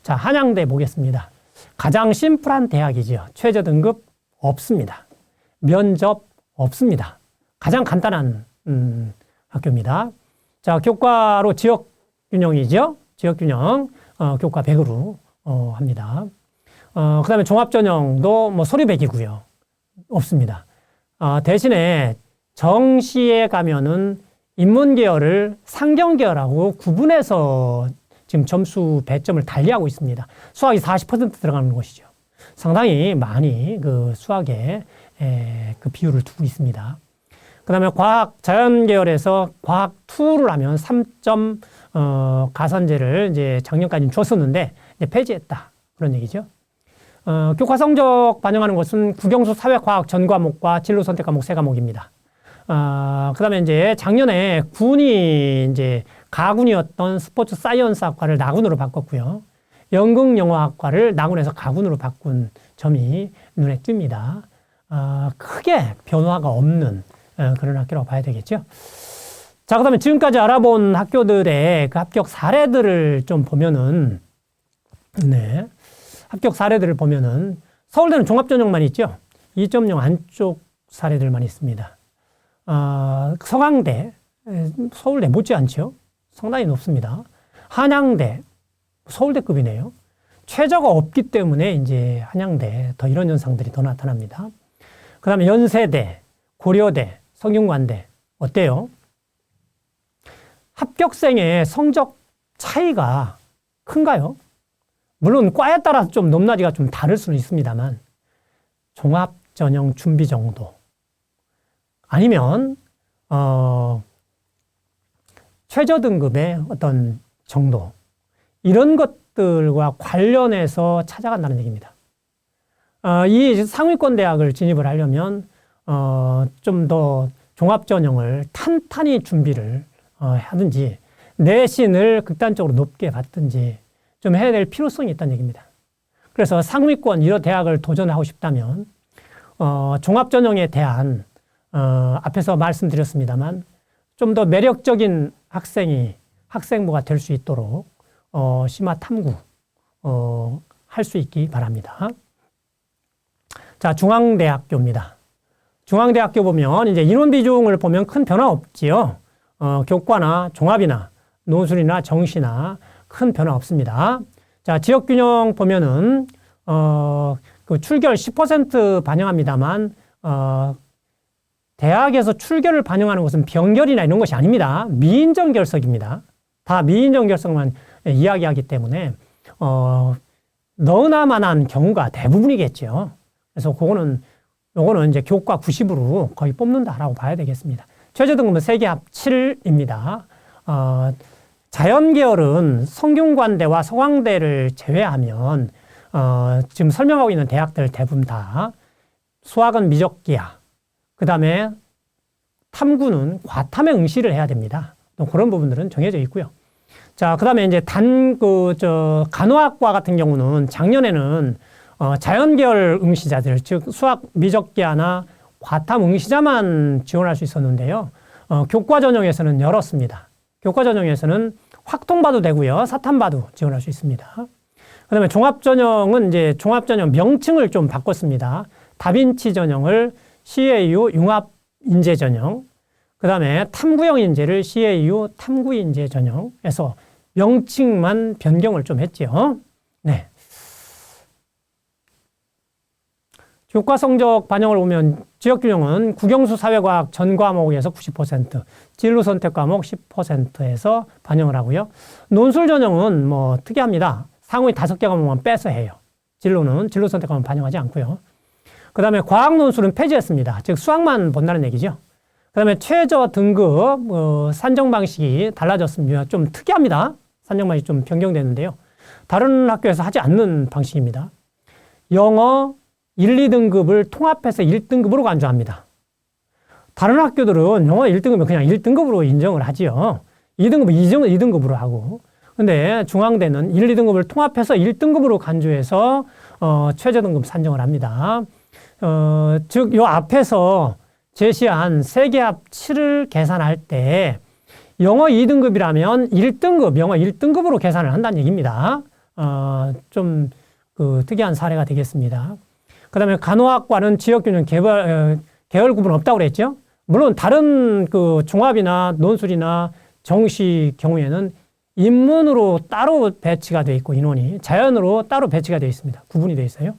Speaker 1: 자, 한양대 보겠습니다. 가장 심플한 대학이죠. 최저 등급 없습니다. 면접 없습니다. 가장 간단한 학교입니다. 자, 교과로 지역균형이죠. 지역균형 교과 100으로 합니다. 그 다음에 종합전형도 뭐 서류 100이고요. 없습니다. 대신에 정시에 가면은 인문계열을 상경계열하고 구분해서 지금 점수 배점을 달리하고 있습니다. 수학이 40% 들어가는 것이죠. 상당히 많이 그 수학에 그 비율을 두고 있습니다. 그 다음에 과학, 자연계열에서 과학 2를 하면 3점, 가산제를 이제 작년까지는 줬었는데, 이제 폐지했다. 그런 얘기죠. 교과 성적 반영하는 것은 국영수 사회과학 전 과목과 진로 선택 과목 3과목입니다. 그 다음에 이제 작년에 군이 이제 가군이었던 스포츠 사이언스 학과를 나군으로 바꿨고요. 연극영화학과를 나군에서 가군으로 바꾼 점이 눈에 띕니다. 크게 변화가 없는 그런 학교라고 봐야 되겠죠. 자, 그 다음에 지금까지 알아본 학교들의 그 합격 사례들을 좀 보면은, 네. 합격 사례들을 보면은, 서울대는 종합전형만 있죠. 2.0 안쪽 사례들만 있습니다. 서강대, 서울대 못지않죠. 상당히 높습니다. 한양대, 서울대급이네요. 최저가 없기 때문에 이제 한양대 더 이런 현상들이 더 나타납니다. 그 다음에 연세대, 고려대, 성균관대 어때요? 합격생의 성적 차이가 큰가요? 물론 과에 따라서 좀 높낮이가 좀 다를 수는 있습니다만 종합전형 준비 정도 아니면 최저 등급의 어떤 정도 이런 것들과 관련해서 찾아간다는 얘기입니다. 이 상위권 대학을 진입을 하려면 좀 더 종합전형을 탄탄히 준비를 하든지 내신을 극단적으로 높게 받든지 좀 해야 될 필요성이 있다는 얘기입니다. 그래서 상위권 이런 대학을 도전하고 싶다면 종합전형에 대한 앞에서 말씀드렸습니다만 좀 더 매력적인 학생부가 될 수 있도록 심화 탐구 할 수 있기 바랍니다. 자, 중앙대학교입니다. 중앙대학교 보면 이제 인원 비중을 보면 큰 변화 없지요. 교과나 종합이나 노술이나 정시나 큰 변화 없습니다. 자, 지역균형 보면은 그 출결 10% 반영합니다만 대학에서 출결을 반영하는 것은 병결이나 이런 것이 아닙니다. 미인정 결석입니다. 다 미인정 결석만 이야기하기 때문에 너나만한 경우가 대부분이겠죠. 그래서 요거는 이제 교과 90으로 거의 뽑는다라고 봐야 되겠습니다. 최저 등급은 세계합 7입니다. 자연계열은 성균관대와 서강대를 제외하면 지금 설명하고 있는 대학들 대부분 다 수학은 미적기야. 그 다음에 탐구는 과탐에 응시를 해야 됩니다. 또 그런 부분들은 정해져 있고요. 자, 그 다음에 이제 간호학과 같은 경우는 작년에는 자연계열 응시자들, 즉 수학 미적기하나 과탐 응시자만 지원할 수 있었는데요. 교과 전형에서는 열었습니다. 교과 전형에서는 확통봐도 되고요. 사탐봐도 지원할 수 있습니다. 그 다음에 종합전형은 이제 종합전형 명칭을 좀 바꿨습니다. 다빈치 전형을 CAU 융합인재 전형, 그 다음에 탐구형 인재를 CAU 탐구인재 전형에서 명칭만 변경을 좀 했죠. 네. 교과 성적 반영을 보면 지역균형은 국영수 사회과학 전 과목에서 90%, 진로 선택 과목 10%에서 반영을 하고요. 논술 전형은 뭐 특이합니다. 상위 5개 과목만 빼서 해요. 진로 선택하면 반영하지 않고요. 그 다음에 과학 논술은 폐지했습니다. 즉 수학만 본다는 얘기죠. 그 다음에 최저 등급 산정 방식이 달라졌습니다. 좀 특이합니다. 산정 방식이 좀 변경됐는데요. 다른 학교에서 하지 않는 방식입니다. 영어 1, 2등급을 통합해서 1등급으로 간주합니다. 다른 학교들은 영어 1등급은 그냥 1등급으로 인정을 하지요. 2등급은 2등급으로 하고. 근데 중앙대는 1, 2등급을 통합해서 1등급으로 간주해서 최저 등급 산정을 합니다. 즉, 요 앞에서 제시한 세계합 7을 계산할 때 영어 2등급이라면 1등급, 영어 1등급으로 계산을 한다는 얘기입니다. 좀 특이한 사례가 되겠습니다. 그 다음에 간호학과는 지역균형 계열 구분 없다고 그랬죠. 물론 다른 종합이나 논술이나 정시 경우에는 인문으로 따로 배치가 되어 있고 인원이 자연으로 따로 배치가 되어 있습니다. 구분이 되어 있어요.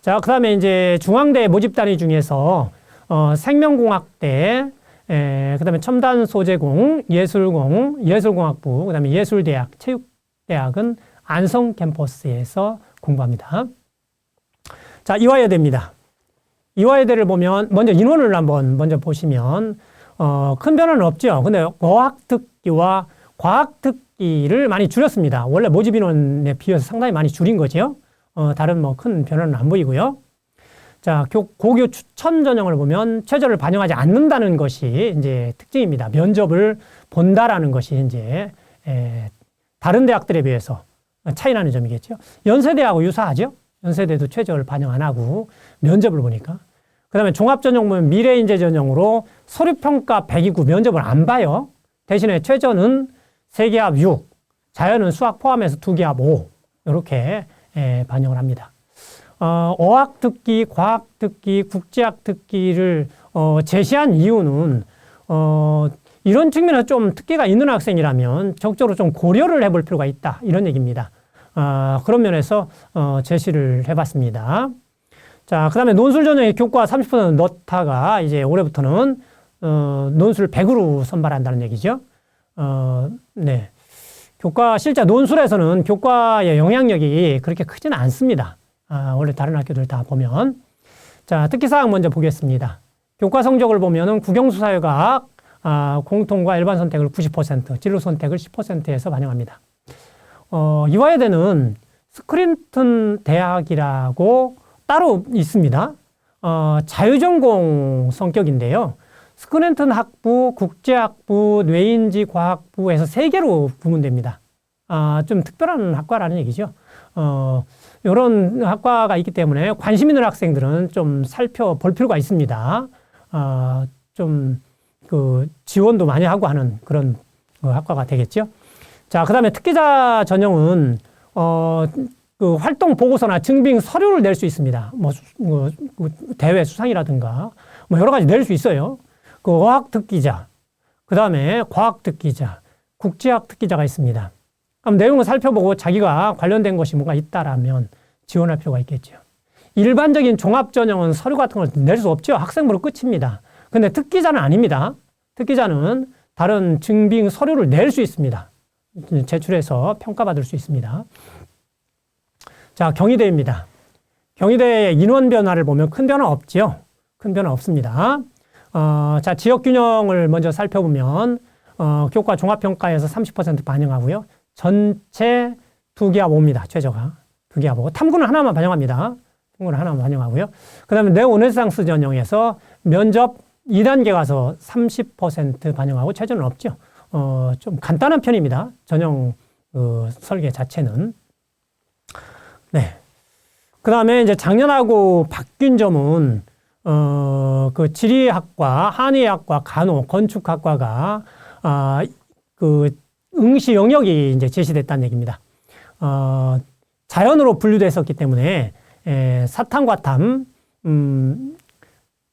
Speaker 1: 자, 그 다음에 이제 중앙대 모집 단위 중에서 생명공학대, 그 다음에 첨단소재공, 예술공, 예술공학부, 그 다음에 예술대학, 체육대학은 안성 캠퍼스에서 공부합니다. 자, 이화여대입니다. 이화여대를 보면 먼저 인원을 한번 먼저 보시면 큰 변화는 없죠. 근데 어학특기와 과학특기를 많이 줄였습니다. 원래 모집 인원에 비해서 상당히 많이 줄인 거죠. 다른 큰 변화는 안 보이고요. 자, 고교 추천 전형을 보면 최저를 반영하지 않는다는 것이 이제 특징입니다. 면접을 본다라는 것이 이제 다른 대학들에 비해서 차이 나는 점이겠죠. 연세대하고 유사하죠. 연세대도 최저를 반영 안 하고 면접을 보니까. 그 다음에 종합전형 보면 미래인재 전형으로 서류평가 100이고 면접을 안 봐요. 대신에 최저는 세계합 6, 자연은 수학 포함해서 2개합 5 이렇게 반영을 합니다. 어학특기, 과학특기, 국제학특기를 제시한 이유는 이런 측면에서 좀 특기가 있는 학생이라면 적극적으로 좀 고려를 해볼 필요가 있다 이런 얘기입니다. 그런 면에서 제시를 해봤습니다. 자, 그 다음에 논술 전형에 교과 30% 넣다가 이제 올해부터는 논술 100으로 선발한다는 얘기죠. 네. 교과 실제 논술에서는 교과의 영향력이 그렇게 크지는 않습니다. 원래 다른 학교들 다 보면. 자, 특기사항 먼저 보겠습니다. 교과 성적을 보면은 국영수사여과학 공통과 일반 선택을 90%, 진로 선택을 10%에서 반영합니다. 이화여대는 스크린튼 대학이라고 따로 있습니다. 자유전공 성격인데요. 스크린튼 학부, 국제학부, 뇌인지 과학부에서 3개로 구분됩니다. 좀 특별한 학과라는 얘기죠. 이런 학과가 있기 때문에 관심 있는 학생들은 좀 살펴볼 필요가 있습니다. 좀 지원도 많이 하고 하는 그런 학과가 되겠죠. 자, 그 다음에 특기자 전형은 활동 보고서나 증빙 서류를 낼 수 있습니다. 대회 수상이라든가 여러 가지 낼 수 있어요. 어학 특기자, 그 다음에 과학 특기자, 국제학 특기자가 있습니다. 그럼 내용을 살펴보고 자기가 관련된 것이 뭐가 있다라면 지원할 필요가 있겠죠. 일반적인 종합 전형은 서류 같은 걸 낼 수 없죠. 학생부로 끝입니다. 근데 특기자는 아닙니다. 특기자는 다른 증빙 서류를 낼 수 있습니다. 제출해서 평가받을 수 있습니다. 자, 경희대입니다. 경희대의 인원 변화를 보면 큰 변화 없죠. 큰 변화 없습니다. 자, 지역균형을 먼저 살펴보면 교과 종합평가에서 30% 반영하고요. 전체 2개합 5입니다. 최저가 2개합 5. 탐구는 하나만 반영합니다. 탐구는 하나만 반영하고요. 그 다음에 네오네상스 전형에서 면접 2단계 가서 30% 반영하고 최저는 없죠. 좀 간단한 편입니다. 전형 설계 자체는. 네. 그 다음에 이제 작년하고 바뀐 점은 지리학과, 한의학과, 간호, 건축학과가 응시 영역이 이제 제시됐다는 얘기입니다. 자연으로 분류됐었기 때문에 사탐, 과탐,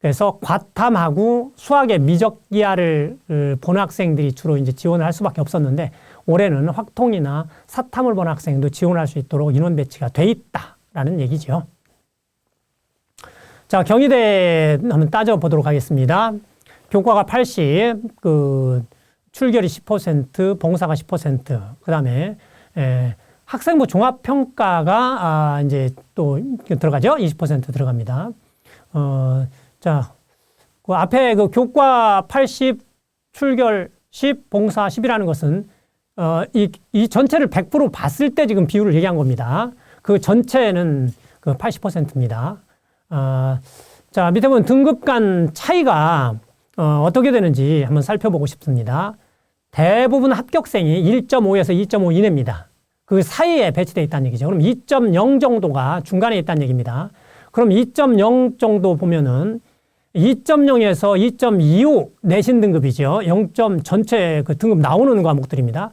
Speaker 1: 그래서 과탐하고 수학의 미적기하를 본 학생들이 주로 이제 지원을 할 수밖에 없었는데 올해는 확통이나 사탐을 본 학생도 지원할 수 있도록 인원 배치가 돼 있다라는 얘기죠. 자, 경희대 한번 따져보도록 하겠습니다. 교과가 80, 출결이 10%, 봉사가 10%, 그 다음에 학생부 종합평가가 이제 또 들어가죠. 20% 들어갑니다. 자, 그 앞에 그 교과 80, 출결 10, 봉사 10이라는 것은 이 전체를 100% 봤을 때 지금 비율을 얘기한 겁니다. 그 전체는 그 80%입니다. 자, 밑에 보면 등급 간 차이가 어떻게 되는지 한번 살펴보고 싶습니다. 대부분 합격생이 1.5에서 2.5 이내입니다. 그 사이에 배치되어 있다는 얘기죠. 그럼 2.0 정도가 중간에 있다는 얘기입니다. 그럼 2.0 정도 보면은 2.0에서 2.25 내신 등급이죠. 0점 전체 그 등급 나오는 과목들입니다.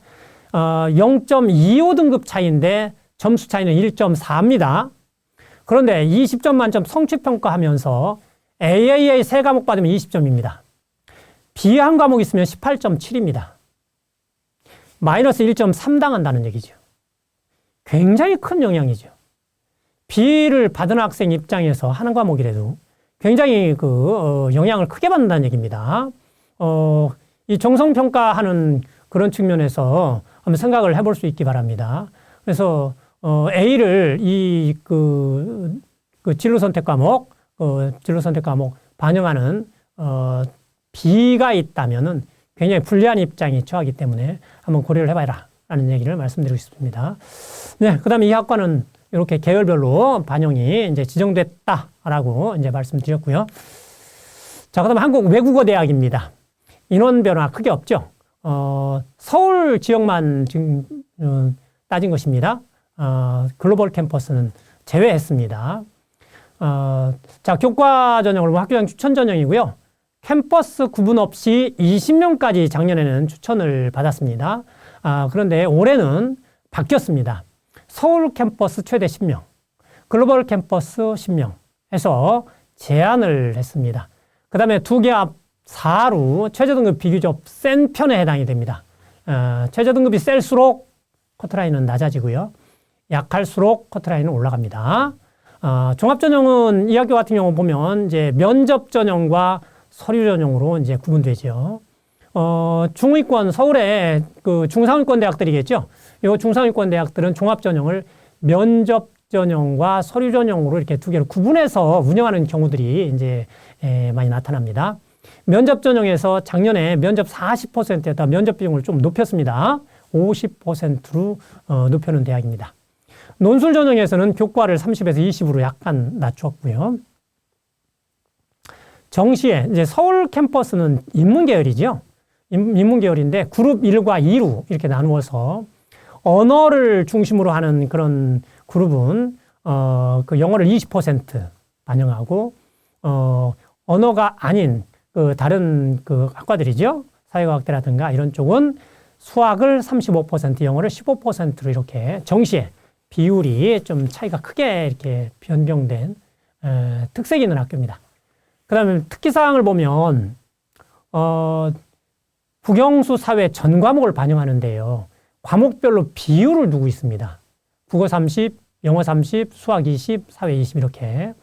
Speaker 1: 0.25 등급 차이인데 점수 차이는 1.4입니다. 그런데 20점 만점 성취평가 하면서 AAA 3과목 받으면 20점입니다. B 한 과목 있으면 18.7입니다. 마이너스 1.3 당한다는 얘기죠. 굉장히 큰 영향이죠. B를 받은 학생 입장에서 하는 과목이라도 굉장히 영향을 크게 받는다는 얘기입니다. 이 정성평가하는 그런 측면에서 한번 생각을 해볼 수 있기 바랍니다. 그래서, A를 진로 선택 과목, 반영하는, B가 있다면은 굉장히 불리한 입장에 처하기 때문에 한번 고려를 해봐라. 라는 얘기를 말씀드리고 싶습니다. 네. 그 다음에 이 학과는 이렇게 계열별로 반영이 이제 지정됐다라고 이제 말씀드렸고요. 자, 그 다음에 한국 외국어대학입니다. 인원 변화 크게 없죠. 서울 지역만 지금 따진 것입니다. 글로벌 캠퍼스는 제외했습니다. 자, 교과 전형을 학교장 추천 전형이고요. 캠퍼스 구분 없이 20명까지 작년에는 추천을 받았습니다. 그런데 올해는 바뀌었습니다. 서울 캠퍼스 최대 10명, 글로벌 캠퍼스 10명 해서 제한을 했습니다. 그 다음에 두 개 앞 4루 최저등급 비교적 센 편에 해당이 됩니다. 최저등급이 셀수록 커트라인은 낮아지고요. 약할수록 커트라인은 올라갑니다. 종합전형은 이 학교 같은 경우 보면 이제 면접 전형과 서류 전형으로 이제 구분되죠. 중위권, 서울의 그 중상위권 대학들이겠죠. 이 중상위권 대학들은 종합 전형을 면접 전형과 서류 전형으로 이렇게 두 개를 구분해서 운영하는 경우들이 이제 많이 나타납니다. 면접 전형에서 작년에 면접 40%였다 면접 비용을 좀 높였습니다. 50%로 높여놓은 대학입니다. 논술 전형에서는 교과를 30에서 20으로 약간 낮췄고요. 정시에 이제 서울 캠퍼스는 인문 계열이죠. 인문 계열인데 그룹 1과 2로 이렇게 나누어서 언어를 중심으로 하는 그런 그룹은 그 영어를 20% 반영하고 언어가 아닌 그 다른 그 학과들이죠. 사회과학대라든가 이런 쪽은 수학을 35%, 영어를 15%로 이렇게 정시에 비율이 좀 차이가 크게 이렇게 변경된 특색 있는 학교입니다. 그 다음에 특기사항을 보면 국영수 사회 전 과목을 반영하는데요. 과목별로 비율을 두고 있습니다. 국어 30, 영어 30, 수학 20, 사회 20 이렇게.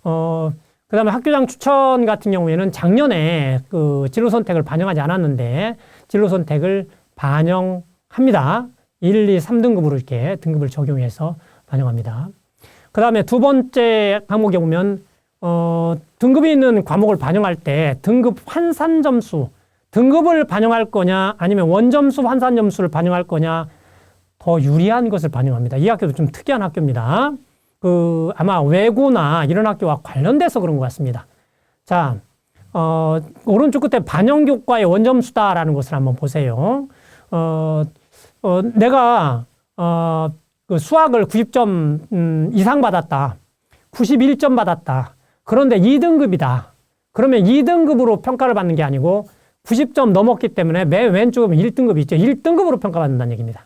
Speaker 1: 그 다음에 학교장 추천 같은 경우에는 작년에 그 진로 선택을 반영하지 않았는데 진로 선택을 반영합니다. 1, 2, 3등급으로 이렇게 등급을 적용해서 반영합니다. 그 다음에 두 번째 항목에 보면 등급이 있는 과목을 반영할 때 등급 환산 점수, 등급을 반영할 거냐 아니면 원점수 환산 점수를 반영할 거냐 더 유리한 것을 반영합니다. 이 학교도 좀 특이한 학교입니다. 아마 외고나 이런 학교와 관련돼서 그런 것 같습니다. 자, 오른쪽 끝에 반영교과의 원점수다라는 것을 한번 보세요. 내가, 그 수학을 90점 이상 받았다. 91점 받았다. 그런데 2등급이다. 그러면 2등급으로 평가를 받는 게 아니고 90점 넘었기 때문에 맨 왼쪽에 1등급이 있죠. 1등급으로 평가받는다는 얘기입니다.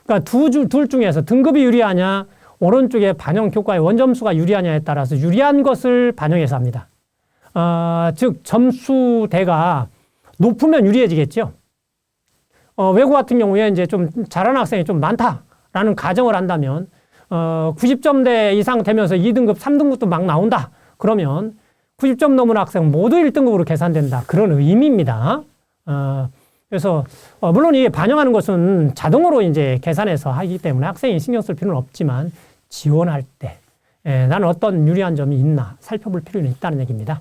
Speaker 1: 그러니까 둘 중에서 등급이 유리하냐, 오른쪽에 반영 교과의 원점수가 유리하냐에 따라서 유리한 것을 반영해서 합니다. 즉 점수대가 높으면 유리해지겠죠. 외고 같은 경우에 이제 좀 잘하는 학생이 좀 많다라는 가정을 한다면 90점대 이상 되면서 2등급, 3등급도 막 나온다. 그러면 90점 넘은 학생 모두 1등급으로 계산된다. 그런 의미입니다. 그래서 물론 이게 반영하는 것은 자동으로 이제 계산해서 하기 때문에 학생이 신경 쓸 필요는 없지만 지원할 때 나는 어떤 유리한 점이 있나 살펴볼 필요는 있다는 얘기입니다.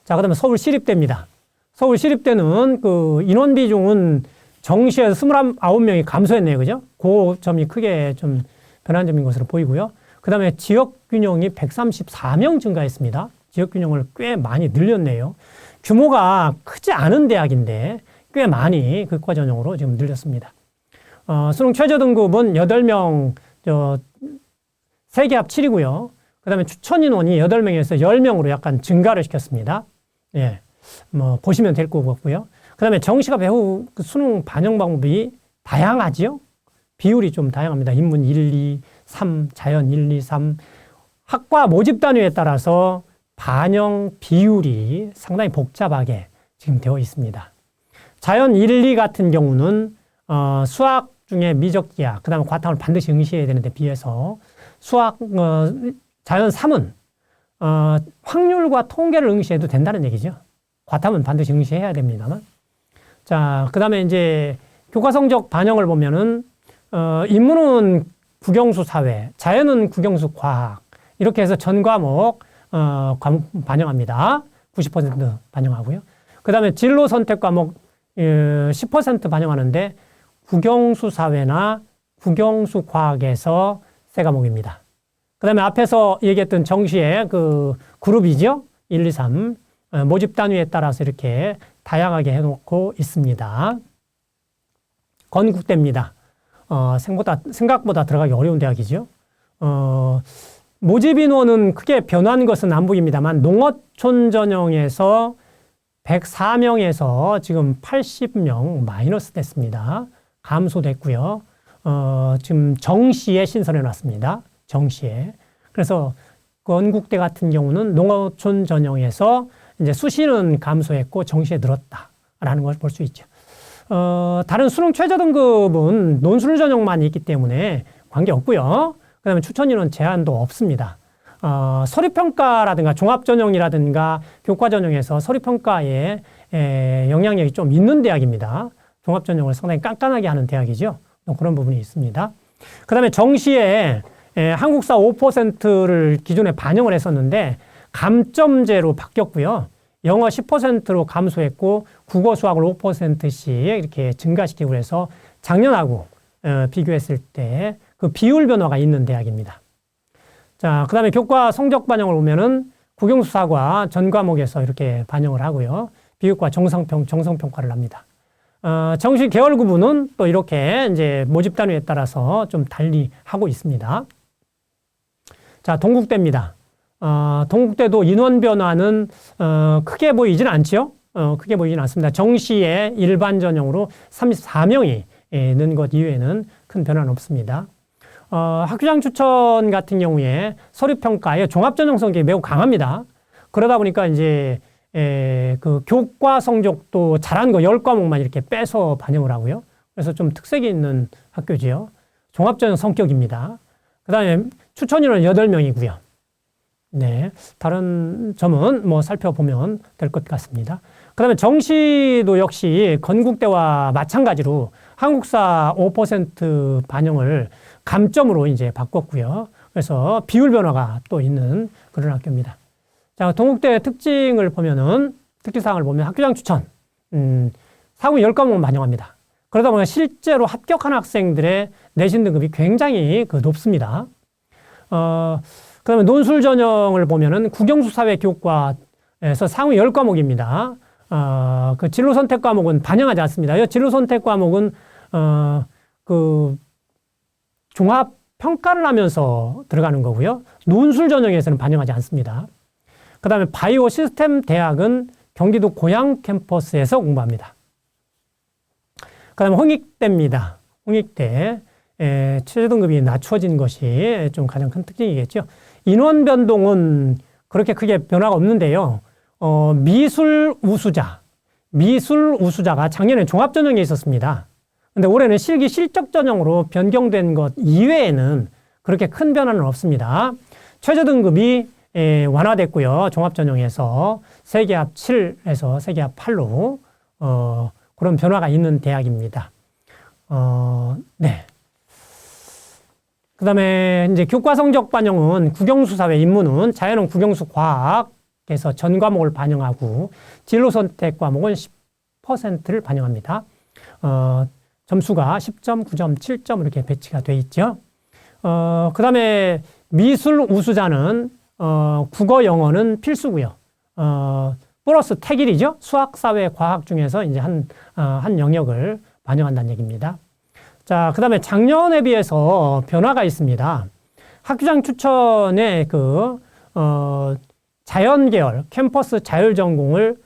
Speaker 1: 자, 그다음에 서울시립대입니다. 서울시립대는 그 인원 비중은 정시에서 29명이 감소했네요. 그죠? 그 점이 크게 좀 변한 점인 것으로 보이고요. 그 다음에 지역균형이 134명 증가했습니다. 지역균형을 꽤 많이 늘렸네요. 규모가 크지 않은 대학인데 꽤 많이 극과 전형으로 지금 늘렸습니다. 수능 최저 등급은 8명, 세개 합 7이고요. 그 다음에 추천 인원이 8명에서 10명으로 약간 증가를 시켰습니다. 예. 뭐, 보시면 될 것 같고요. 그 다음에 정시가 매우 수능 반영 방법이 다양하지요? 비율이 좀 다양합니다. 인문 1, 2, 3, 자연 1, 2, 3. 학과 모집 단위에 따라서 반영 비율이 상당히 복잡하게 지금 되어 있습니다. 자연 1, 2 같은 경우는, 수학 중에 미적기하, 그 다음에 과탐을 반드시 응시해야 되는데 비해서 수학, 자연 3은, 확률과 통계를 응시해도 된다는 얘기죠. 과탐은 반드시 응시해야 됩니다만. 자, 그 다음에 이제 교과 성적 반영을 보면은, 인문은 국영수 사회, 자연은 국영수 과학, 이렇게 해서 전 과목, 반영합니다. 90% 반영하고요. 그 다음에 진로 선택 과목, 10% 반영하는데, 국영수 사회나 국영수 과학에서 세 과목입니다. 그 다음에 앞에서 얘기했던 정시의 그 그룹이죠. 1, 2, 3. 모집 단위에 따라서 이렇게 다양하게 해놓고 있습니다. 건국대입니다. 생각보다 들어가기 어려운 대학이죠. 모집 인원은 크게 변한 것은 안 보입니다만, 농어촌 전형에서 104명에서 지금 80명 마이너스 됐습니다. 감소됐고요. 지금 정시에 신설해 놨습니다. 정시에. 그래서 건국대 같은 경우는 농어촌 전형에서 이제 수시는 감소했고 정시에 늘었다라는 걸 볼 수 있죠. 다른 수능 최저 등급은 논술 전형만 있기 때문에 관계 없고요. 그 다음에 추천 인원 제한도 없습니다. 서류평가라든가 종합전형이라든가 교과전형에서 서류평가에 영향력이 좀 있는 대학입니다. 종합전형을 상당히 깐깐하게 하는 대학이죠. 그런 부분이 있습니다. 그 다음에 정시에 한국사 5%를 기존에 반영을 했었는데 감점제로 바뀌었고요. 영어 10%로 감소했고 국어 수학을 5%씩 이렇게 증가시키고 해서 작년하고 비교했을 때 그 비율 변화가 있는 대학입니다. 자, 그 다음에 교과 성적 반영을 보면은 국영수사과 전 과목에서 이렇게 반영을 하고요. 비교과 정성평가를 합니다. 정시 계열 구분은 또 이렇게 이제 모집 단위에 따라서 좀 달리 하고 있습니다. 자, 동국대입니다. 동국대도 인원 변화는 크게 보이진 않죠. 크게 보이진 않습니다. 정시에 일반 전형으로 34명이 는 것 이외에는 큰 변화는 없습니다. 학교장 추천 같은 경우에 서류평가의 종합전형 성격이 매우 강합니다. 그러다 보니까 이제 그 교과 성적도 잘한 거 10과목만 이렇게 빼서 반영을 하고요. 그래서 좀 특색이 있는 학교지요. 종합전형 성격입니다. 그 다음에 추천 인원 8명이고요. 네. 다른 점은 뭐 살펴보면 될 것 같습니다. 그 다음에 정시도 역시 건국대와 마찬가지로 한국사 5% 반영을 감점으로 이제 바꿨고요. 그래서 비율 변화가 또 있는 그런 학교입니다. 자, 동국대 특징을 보면은, 특징사항을 보면 학교장 추천, 사고 10과목을 반영합니다. 그러다 보면 실제로 합격한 학생들의 내신 등급이 굉장히 높습니다. 그 다음에 논술 전형을 보면은 국영수사회 교과에서 상위 10과목입니다. 그 진로 선택 과목은 반영하지 않습니다. 진로 선택 과목은, 종합 평가를 하면서 들어가는 거고요. 논술 전형에서는 반영하지 않습니다. 그 다음에 바이오 시스템 대학은 경기도 고양 캠퍼스에서 공부합니다. 그 다음에 홍익대입니다. 홍익대. 최저 등급이 낮춰진 것이 좀 가장 큰 특징이겠죠. 인원 변동은 그렇게 크게 변화가 없는데요. 미술 우수자가 작년에 종합전형에 있었습니다. 근데 올해는 실기 실적 전형으로 변경된 것 이외에는 그렇게 큰 변화는 없습니다. 최저 등급이 완화됐고요. 종합전형에서 세계합 7에서 세계합 8로 그런 변화가 있는 대학입니다. 네. 그 다음에 이제 교과 성적 반영은 국영수 사회 인문은 자연은 국영수 과학에서 전 과목을 반영하고 진로 선택 과목은 10%를 반영합니다. 점수가 10점, 9점, 7점 이렇게 배치가 돼 있죠. 그 다음에 미술 우수자는 국어, 영어는 필수고요. 플러스 택일이죠. 수학, 사회, 과학 중에서 이제 한 영역을 반영한다는 얘기입니다. 자, 그 다음에 작년에 비해서 변화가 있습니다. 학교장 추천에 자연계열, 캠퍼스 자율전공을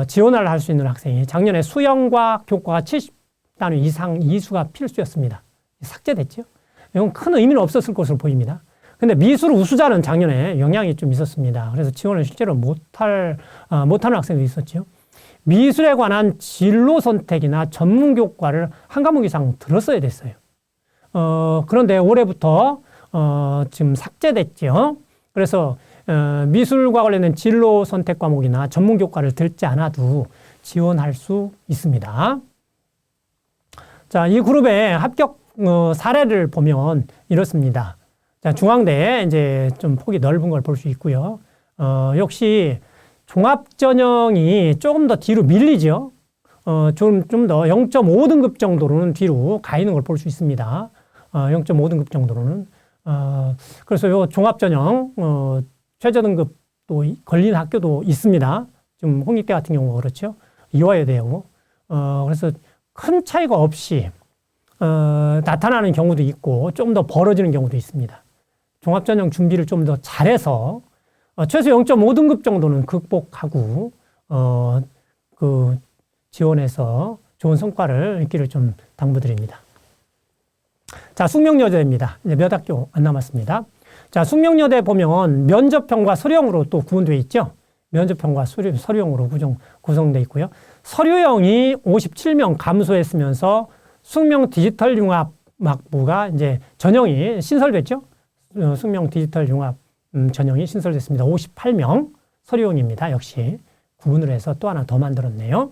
Speaker 1: 지원을 할 수 있는 학생이 작년에 수영과 교과가 70단위 이상 이수가 필수였습니다. 삭제됐죠. 이건 큰 의미는 없었을 것으로 보입니다. 근데 미술 우수자는 작년에 영향이 좀 있었습니다. 그래서 지원을 실제로 못하는 학생도 있었죠. 미술에 관한 진로 선택이나 전문 교과를 한 과목 이상 들었어야 됐어요. 그런데 올해부터 지금 삭제됐죠. 그래서 미술과 관련된 진로 선택 과목이나 전문 교과를 듣지 않아도 지원할 수 있습니다. 자, 이 그룹의 합격 사례를 보면 이렇습니다. 자, 중앙대 이제 좀 폭이 넓은 걸 볼 수 있고요. 역시 종합전형이 조금 더 뒤로 밀리죠. 좀 더 0.5등급 정도로는 뒤로 가 있는 걸 볼 수 있습니다. 0.5등급 정도로는. 그래서 요 종합전형, 최저등급도 걸린 학교도 있습니다. 지금 홍익대 같은 경우가 그렇죠. 이화여대하고. 그래서 큰 차이가 없이, 나타나는 경우도 있고, 좀 더 벌어지는 경우도 있습니다. 종합전형 준비를 좀 더 잘해서, 최소 0.5등급 정도는 극복하고, 지원해서 좋은 성과를 있기를 좀 당부드립니다. 자, 숙명여대입니다. 이제 몇 학교 안 남았습니다. 자, 숙명여대 보면 면접형과 서류형으로 또 구분되어 있죠. 면접형과 서류형으로 구성되어 있고요. 서류형이 57명 감소했으면서 숙명 디지털 융합학부가 이제 전형이 신설됐죠. 숙명 디지털 융합 전형이 신설됐습니다. 58명 서류형입니다. 역시 구분을 해서 또 하나 더 만들었네요.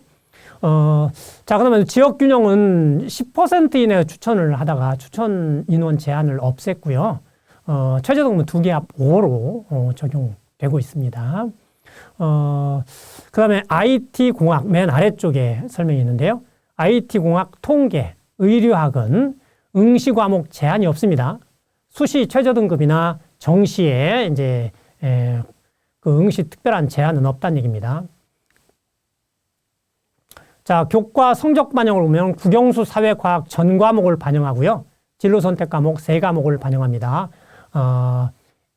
Speaker 1: 자, 그러면 지역균형은 10% 이내 추천을 하다가 추천 인원 제한을 없앴고요. 최저등급은 2개 합 5로 적용되고 있습니다. 그 다음에 IT공학 맨 아래쪽에 설명이 있는데요. IT공학, 통계, 의료학은 응시 과목 제한이 없습니다. 수시 최저등급이나 정시에 이제 그 응시 특별한 제한은 없다는 얘기입니다. 자, 교과 성적 반영을 보면 국영수 사회과학 전 과목을 반영하고요. 진로 선택 과목 3과목을 반영합니다.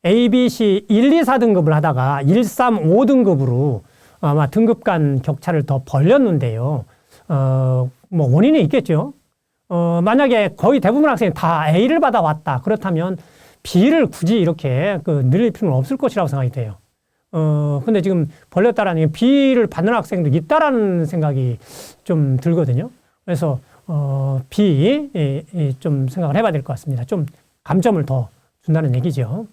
Speaker 1: A, B, C 1, 2, 4등급을 하다가 1, 3, 5등급으로 아마 등급 간 격차를 더 벌렸는데요. 뭐 원인이 있겠죠. 만약에 거의 대부분 학생이 다 A를 받아왔다. 그렇다면 B를 굳이 이렇게 늘릴 필요는 없을 것이라고 생각이 돼요. 근데 지금 벌렸다라는 게 B를 받는 학생도 있다라는 생각이 좀 들거든요. 그래서, B, 좀 생각을 해봐야 될 것 같습니다. 좀 감점을 더 준다는 얘기죠.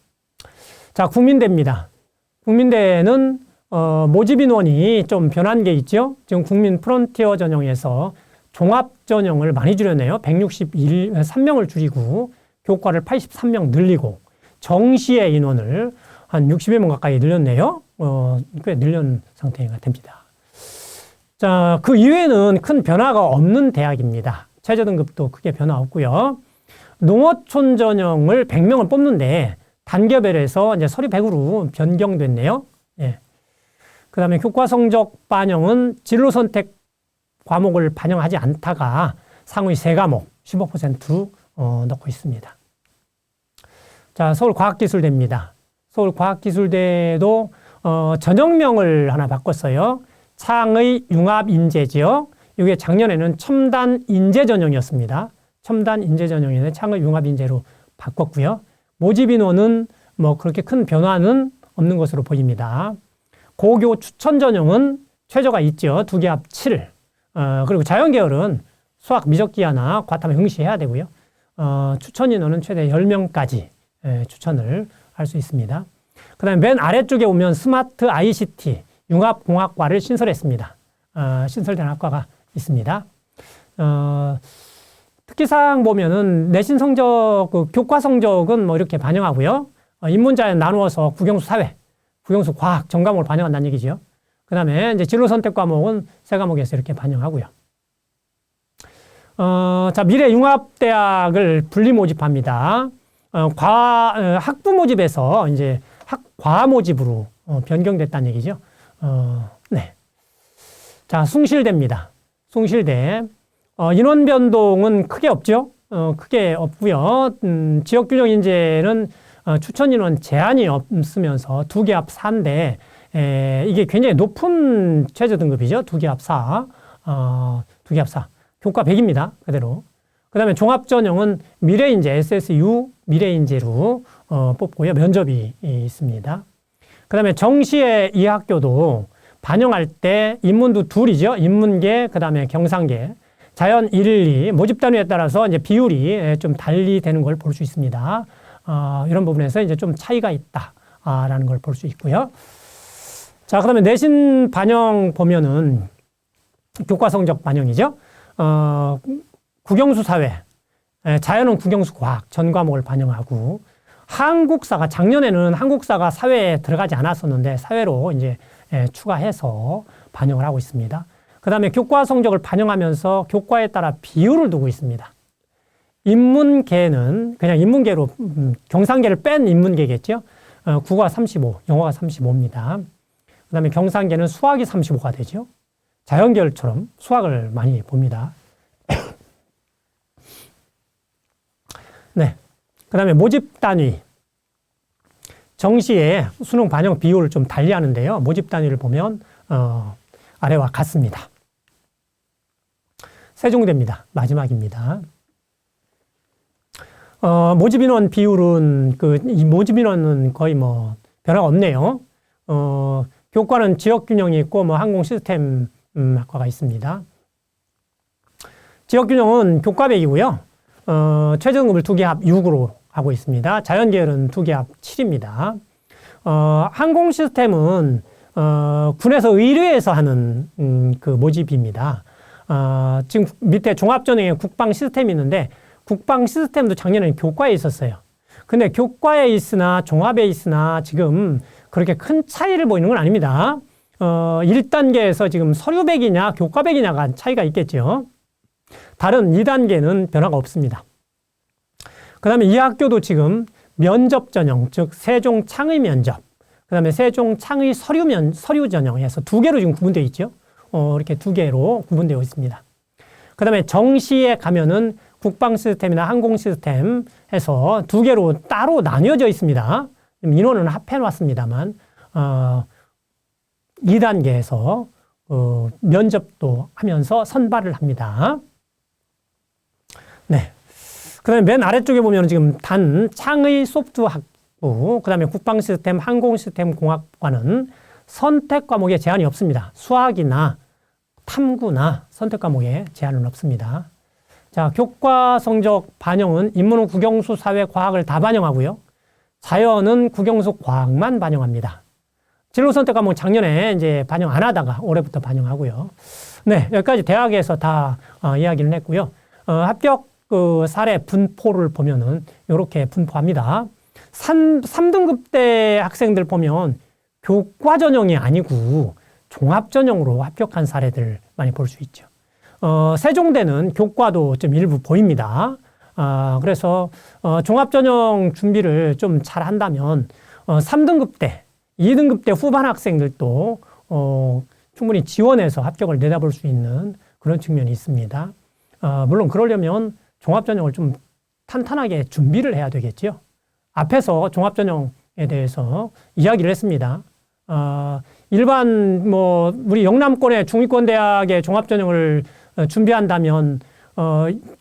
Speaker 1: 자, 국민대입니다. 국민대는, 모집 인원이 좀 변한 게 있죠. 지금 국민 프론티어 전형에서 종합 전형을 많이 줄였네요. 163명을 줄이고, 교과를 83명 늘리고, 정시의 인원을 한 60여 명 가까이 늘렸네요. 꽤 늘린 상태가 됩니다. 자, 그 이외에는 큰 변화가 없는 대학입니다. 최저등급도 크게 변화 없고요. 농어촌 전형을 100명을 뽑는데 단계별에서 이제 서류 100으로 변경됐네요. 예. 그 다음에 교과 성적 반영은 진로 선택 과목을 반영하지 않다가 상위 3과목 15% 넣고 있습니다. 자, 서울과학기술대입니다. 서울과학기술대도 전형명을 하나 바꿨어요. 창의 융합인재지요. 이게 작년에는 첨단인재 전형이었습니다. 첨단인재전형인데 창의 융합인재로 바꿨고요. 모집 인원은 뭐 그렇게 큰 변화는 없는 것으로 보입니다. 고교 추천 전형은 최저가 있죠. 2개 합 7. 그리고 자연계열은 수학 미적기하나 과탐에 응시해야 되고요. 추천 인원은 최대 10명까지 추천을 할 수 있습니다. 그 다음에 맨 아래쪽에 오면 스마트 ICT 융합공학과를 신설했습니다. 신설된 학과가 있습니다. 특기사항 보면은 내신 성적, 그 교과 성적은 뭐 이렇게 반영하고요. 인문자에 나누어서 국영수 사회, 국영수 과학, 전 과목을 반영한다는 얘기죠. 그 다음에 이제 진로 선택 과목은 세 과목에서 이렇게 반영하고요. 자, 미래융합대학을 분리 모집합니다. 학부 모집에서 이제 과학 모집으로 변경됐다는 얘기죠. 네. 자, 숭실대입니다. 숭실대. 인원 변동은 크게 없죠. 크게 없고요. 지역균형 인재는 추천 인원 제한이 없으면서 2개 합 4인데, 이게 굉장히 높은 최저 등급이죠. 2개 합 4. 2개 합 4. 교과 100입니다. 그대로. 그 다음에 종합전형은 미래인재, SSU 미래인재로 뽑고요. 면접이 있습니다. 그 다음에 정시의 이 학교도 반영할 때 인문도 둘이죠. 인문계, 그 다음에 경상계. 자연 1, 2, 모집 단위에 따라서 이제 비율이 좀 달리 되는 걸 볼 수 있습니다. 이런 부분에서 이제 좀 차이가 있다라는 걸 볼 수 있고요. 자, 그 다음에 내신 반영 보면은 교과 성적 반영이죠. 국영수 사회, 자연은 국영수 과학, 전 과목을 반영하고, 한국사가, 작년에는 한국사가 사회에 들어가지 않았었는데, 사회로 이제 추가해서 반영을 하고 있습니다. 그 다음에 교과 성적을 반영하면서 교과에 따라 비율을 두고 있습니다. 인문계는 그냥 인문계로, 경상계를 뺀 인문계겠죠. 국어가 35, 영어가 35입니다. 그 다음에 경상계는 수학이 35가 되죠. 자연계열처럼 수학을 많이 봅니다. 네. 그 다음에 모집 단위. 정시에 수능 반영 비율을 좀 달리 하는데요. 모집 단위를 보면, 아래와 같습니다. 세종대입니다. 마지막입니다. 모집 인원 비율은, 이 모집 인원은 거의 뭐, 변화가 없네요. 교과는 지역균형이 있고, 뭐, 항공 시스템, 학과가 있습니다. 지역균형은 교과 100이고요. 최저등급을 2개 합 6으로 하고 있습니다. 자연계열은 2개 합 7입니다. 항공 시스템은, 군에서 의뢰해서 하는, 그 모집입니다. 지금 밑에 종합전형에 국방 시스템이 있는데, 국방 시스템도 작년에는 교과에 있었어요. 근데 교과에 있으나 종합에 있으나 지금 그렇게 큰 차이를 보이는 건 아닙니다. 1단계에서 지금 서류백이냐 교과백이냐가 차이가 있겠죠. 다른 2단계는 변화가 없습니다. 그 다음에 이 학교도 지금 면접 전형, 즉 세종 창의 면접, 그 다음에 세종 창의 서류 전형에서 2개로 지금 구분되어 있죠. 이렇게 2개로 구분되어 있습니다. 그 다음에 정시에 가면은 국방 시스템이나 항공 시스템 해서 2개로 따로 나뉘어져 있습니다. 인원은 합해 놨습니다만, 2단계에서 면접도 하면서 선발을 합니다. 네. 그 다음에 맨 아래쪽에 보면 지금 단 창의 소프트 학부, 그 다음에 국방 시스템, 항공 시스템 공학과는 선택 과목에 제한이 없습니다. 수학이나 탐구나 선택 과목에 제한은 없습니다. 자, 교과 성적 반영은 인문은 국영수 사회 과학을 다 반영하고요. 자연은 국영수 과학만 반영합니다. 진로 선택 과목 작년에 이제 반영 안 하다가 올해부터 반영하고요. 네, 여기까지 대학에서 다 이야기를 했고요. 합격 사례 분포를 보면은 이렇게 분포합니다. 3등급대 학생들 보면 교과 전형이 아니고 종합 전형으로 합격한 사례들 많이 볼 수 있죠. 세종대는 교과도 좀 일부 보입니다. 그래서 종합 전형 준비를 좀 잘 한다면 3등급대, 2등급대 후반 학생들도 충분히 지원해서 합격을 내다볼 수 있는 그런 측면이 있습니다. 물론 그러려면 종합전형을 좀 탄탄하게 준비를 해야 되겠죠. 앞에서 종합전형에 대해서 이야기를 했습니다. 일반 우리 영남권의 중위권 대학의 종합전형을 준비한다면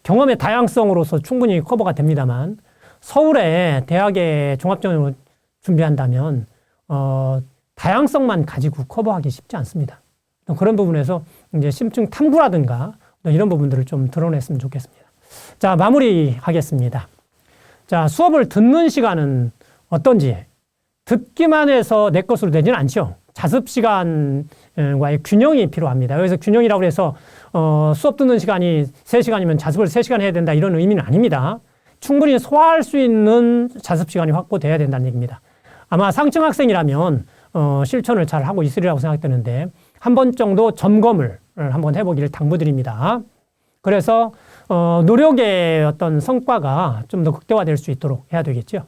Speaker 1: 경험의 다양성으로서 충분히 커버가 됩니다만, 서울의 대학의 종합전형을 준비한다면 다양성만 가지고 커버하기 쉽지 않습니다. 그런 부분에서 이제 심층 탐구라든가 이런 부분들을 좀 드러냈으면 좋겠습니다. 자, 마무리하겠습니다. 자, 수업을 듣는 시간은 어떤지, 듣기만 해서 내 것으로 되지는 않죠. 자습 시간과의 균형이 필요합니다. 여기서 균형이라고 해서 수업 듣는 시간이 3시간이면 자습을 3시간 해야 된다 이런 의미는 아닙니다. 충분히 소화할 수 있는 자습 시간이 확보돼야 된다는 얘기입니다. 아마 상층 학생이라면 실천을 잘 하고 있으리라고 생각되는데 한 번 정도 점검을 한번 해보기를 당부드립니다. 그래서 노력의 어떤 성과가 좀 더 극대화될 수 있도록 해야 되겠죠.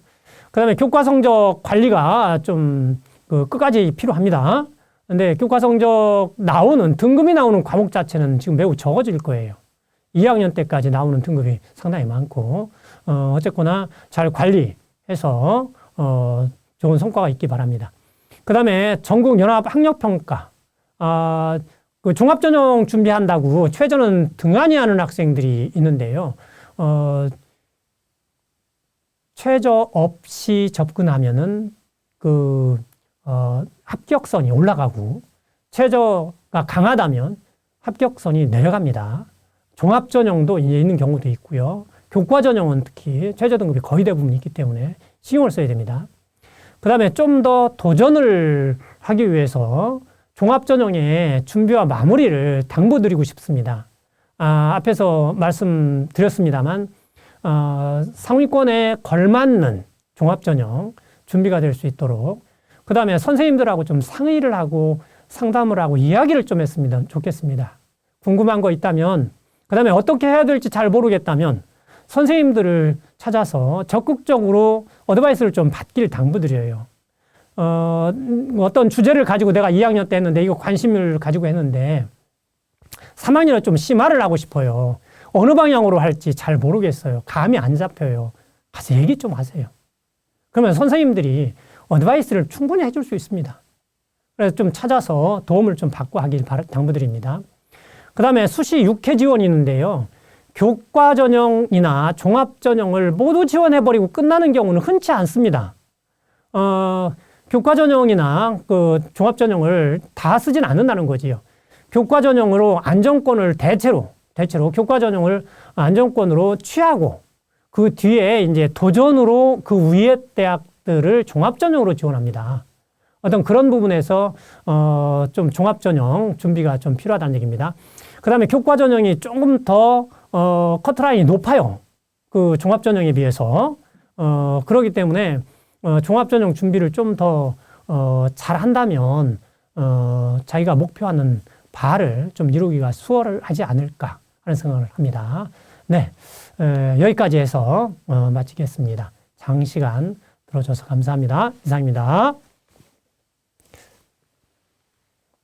Speaker 1: 그 다음에 교과 성적 관리가 좀 끝까지 필요합니다. 근데 교과 성적 등급이 나오는 과목 자체는 지금 매우 적어질 거예요. 2학년 때까지 나오는 등급이 상당히 많고, 어쨌거나 잘 관리해서, 좋은 성과가 있기 바랍니다. 그 다음에 전국연합학력평가, 그 종합전형 준비한다고 최저는 등한히 하는 학생들이 있는데요. 최저 없이 접근하면은 합격선이 올라가고 최저가 강하다면 합격선이 내려갑니다. 종합전형도 이제 있는 경우도 있고요. 교과전형은 특히 최저 등급이 거의 대부분 있기 때문에 신경을 써야 됩니다. 그 다음에 좀 더 도전을 하기 위해서 종합전형의 준비와 마무리를 당부드리고 싶습니다. 앞에서 말씀드렸습니다만 상위권에 걸맞는 종합전형 준비가 될 수 있도록 그 다음에 선생님들하고 좀 상의를 하고 상담을 하고 이야기를 좀 했으면 좋겠습니다. 궁금한 거 있다면 그 다음에 어떻게 해야 될지 잘 모르겠다면 선생님들을 찾아서 적극적으로 어드바이스를 좀 받길 당부드려요. 어떤 주제를 가지고 내가 2학년 때 했는데 이거 관심을 가지고 했는데 3학년에 좀 심화를 하고 싶어요. 어느 방향으로 할지 잘 모르겠어요. 감이 안 잡혀요. 가서 얘기 좀 하세요. 그러면 선생님들이 어드바이스를 충분히 해줄 수 있습니다. 그래서 좀 찾아서 도움을 좀 받고 하길 당부드립니다. 그 다음에 수시 6회 지원이 있는데요. 교과전형이나 종합전형을 모두 지원해버리고 끝나는 경우는 흔치 않습니다. 교과전형이나 종합전형을 다 쓰진 않는다는 거지요. 교과전형으로 안정권을 대체로 교과전형을 안정권으로 취하고 그 뒤에 이제 도전으로 그 위에 대학들을 종합전형으로 지원합니다. 어떤 그런 부분에서 좀 종합전형 준비가 좀 필요하다는 얘기입니다. 그 다음에 교과전형이 조금 더 커트라인이 높아요. 그 종합전형에 비해서. 그렇기 때문에 종합전형 준비를 좀 더 잘한다면 자기가 목표하는 바를 좀 이루기가 수월하지 않을까 하는 생각을 합니다. 네, 여기까지 해서 마치겠습니다. 장시간 들어줘서 감사합니다. 이상입니다.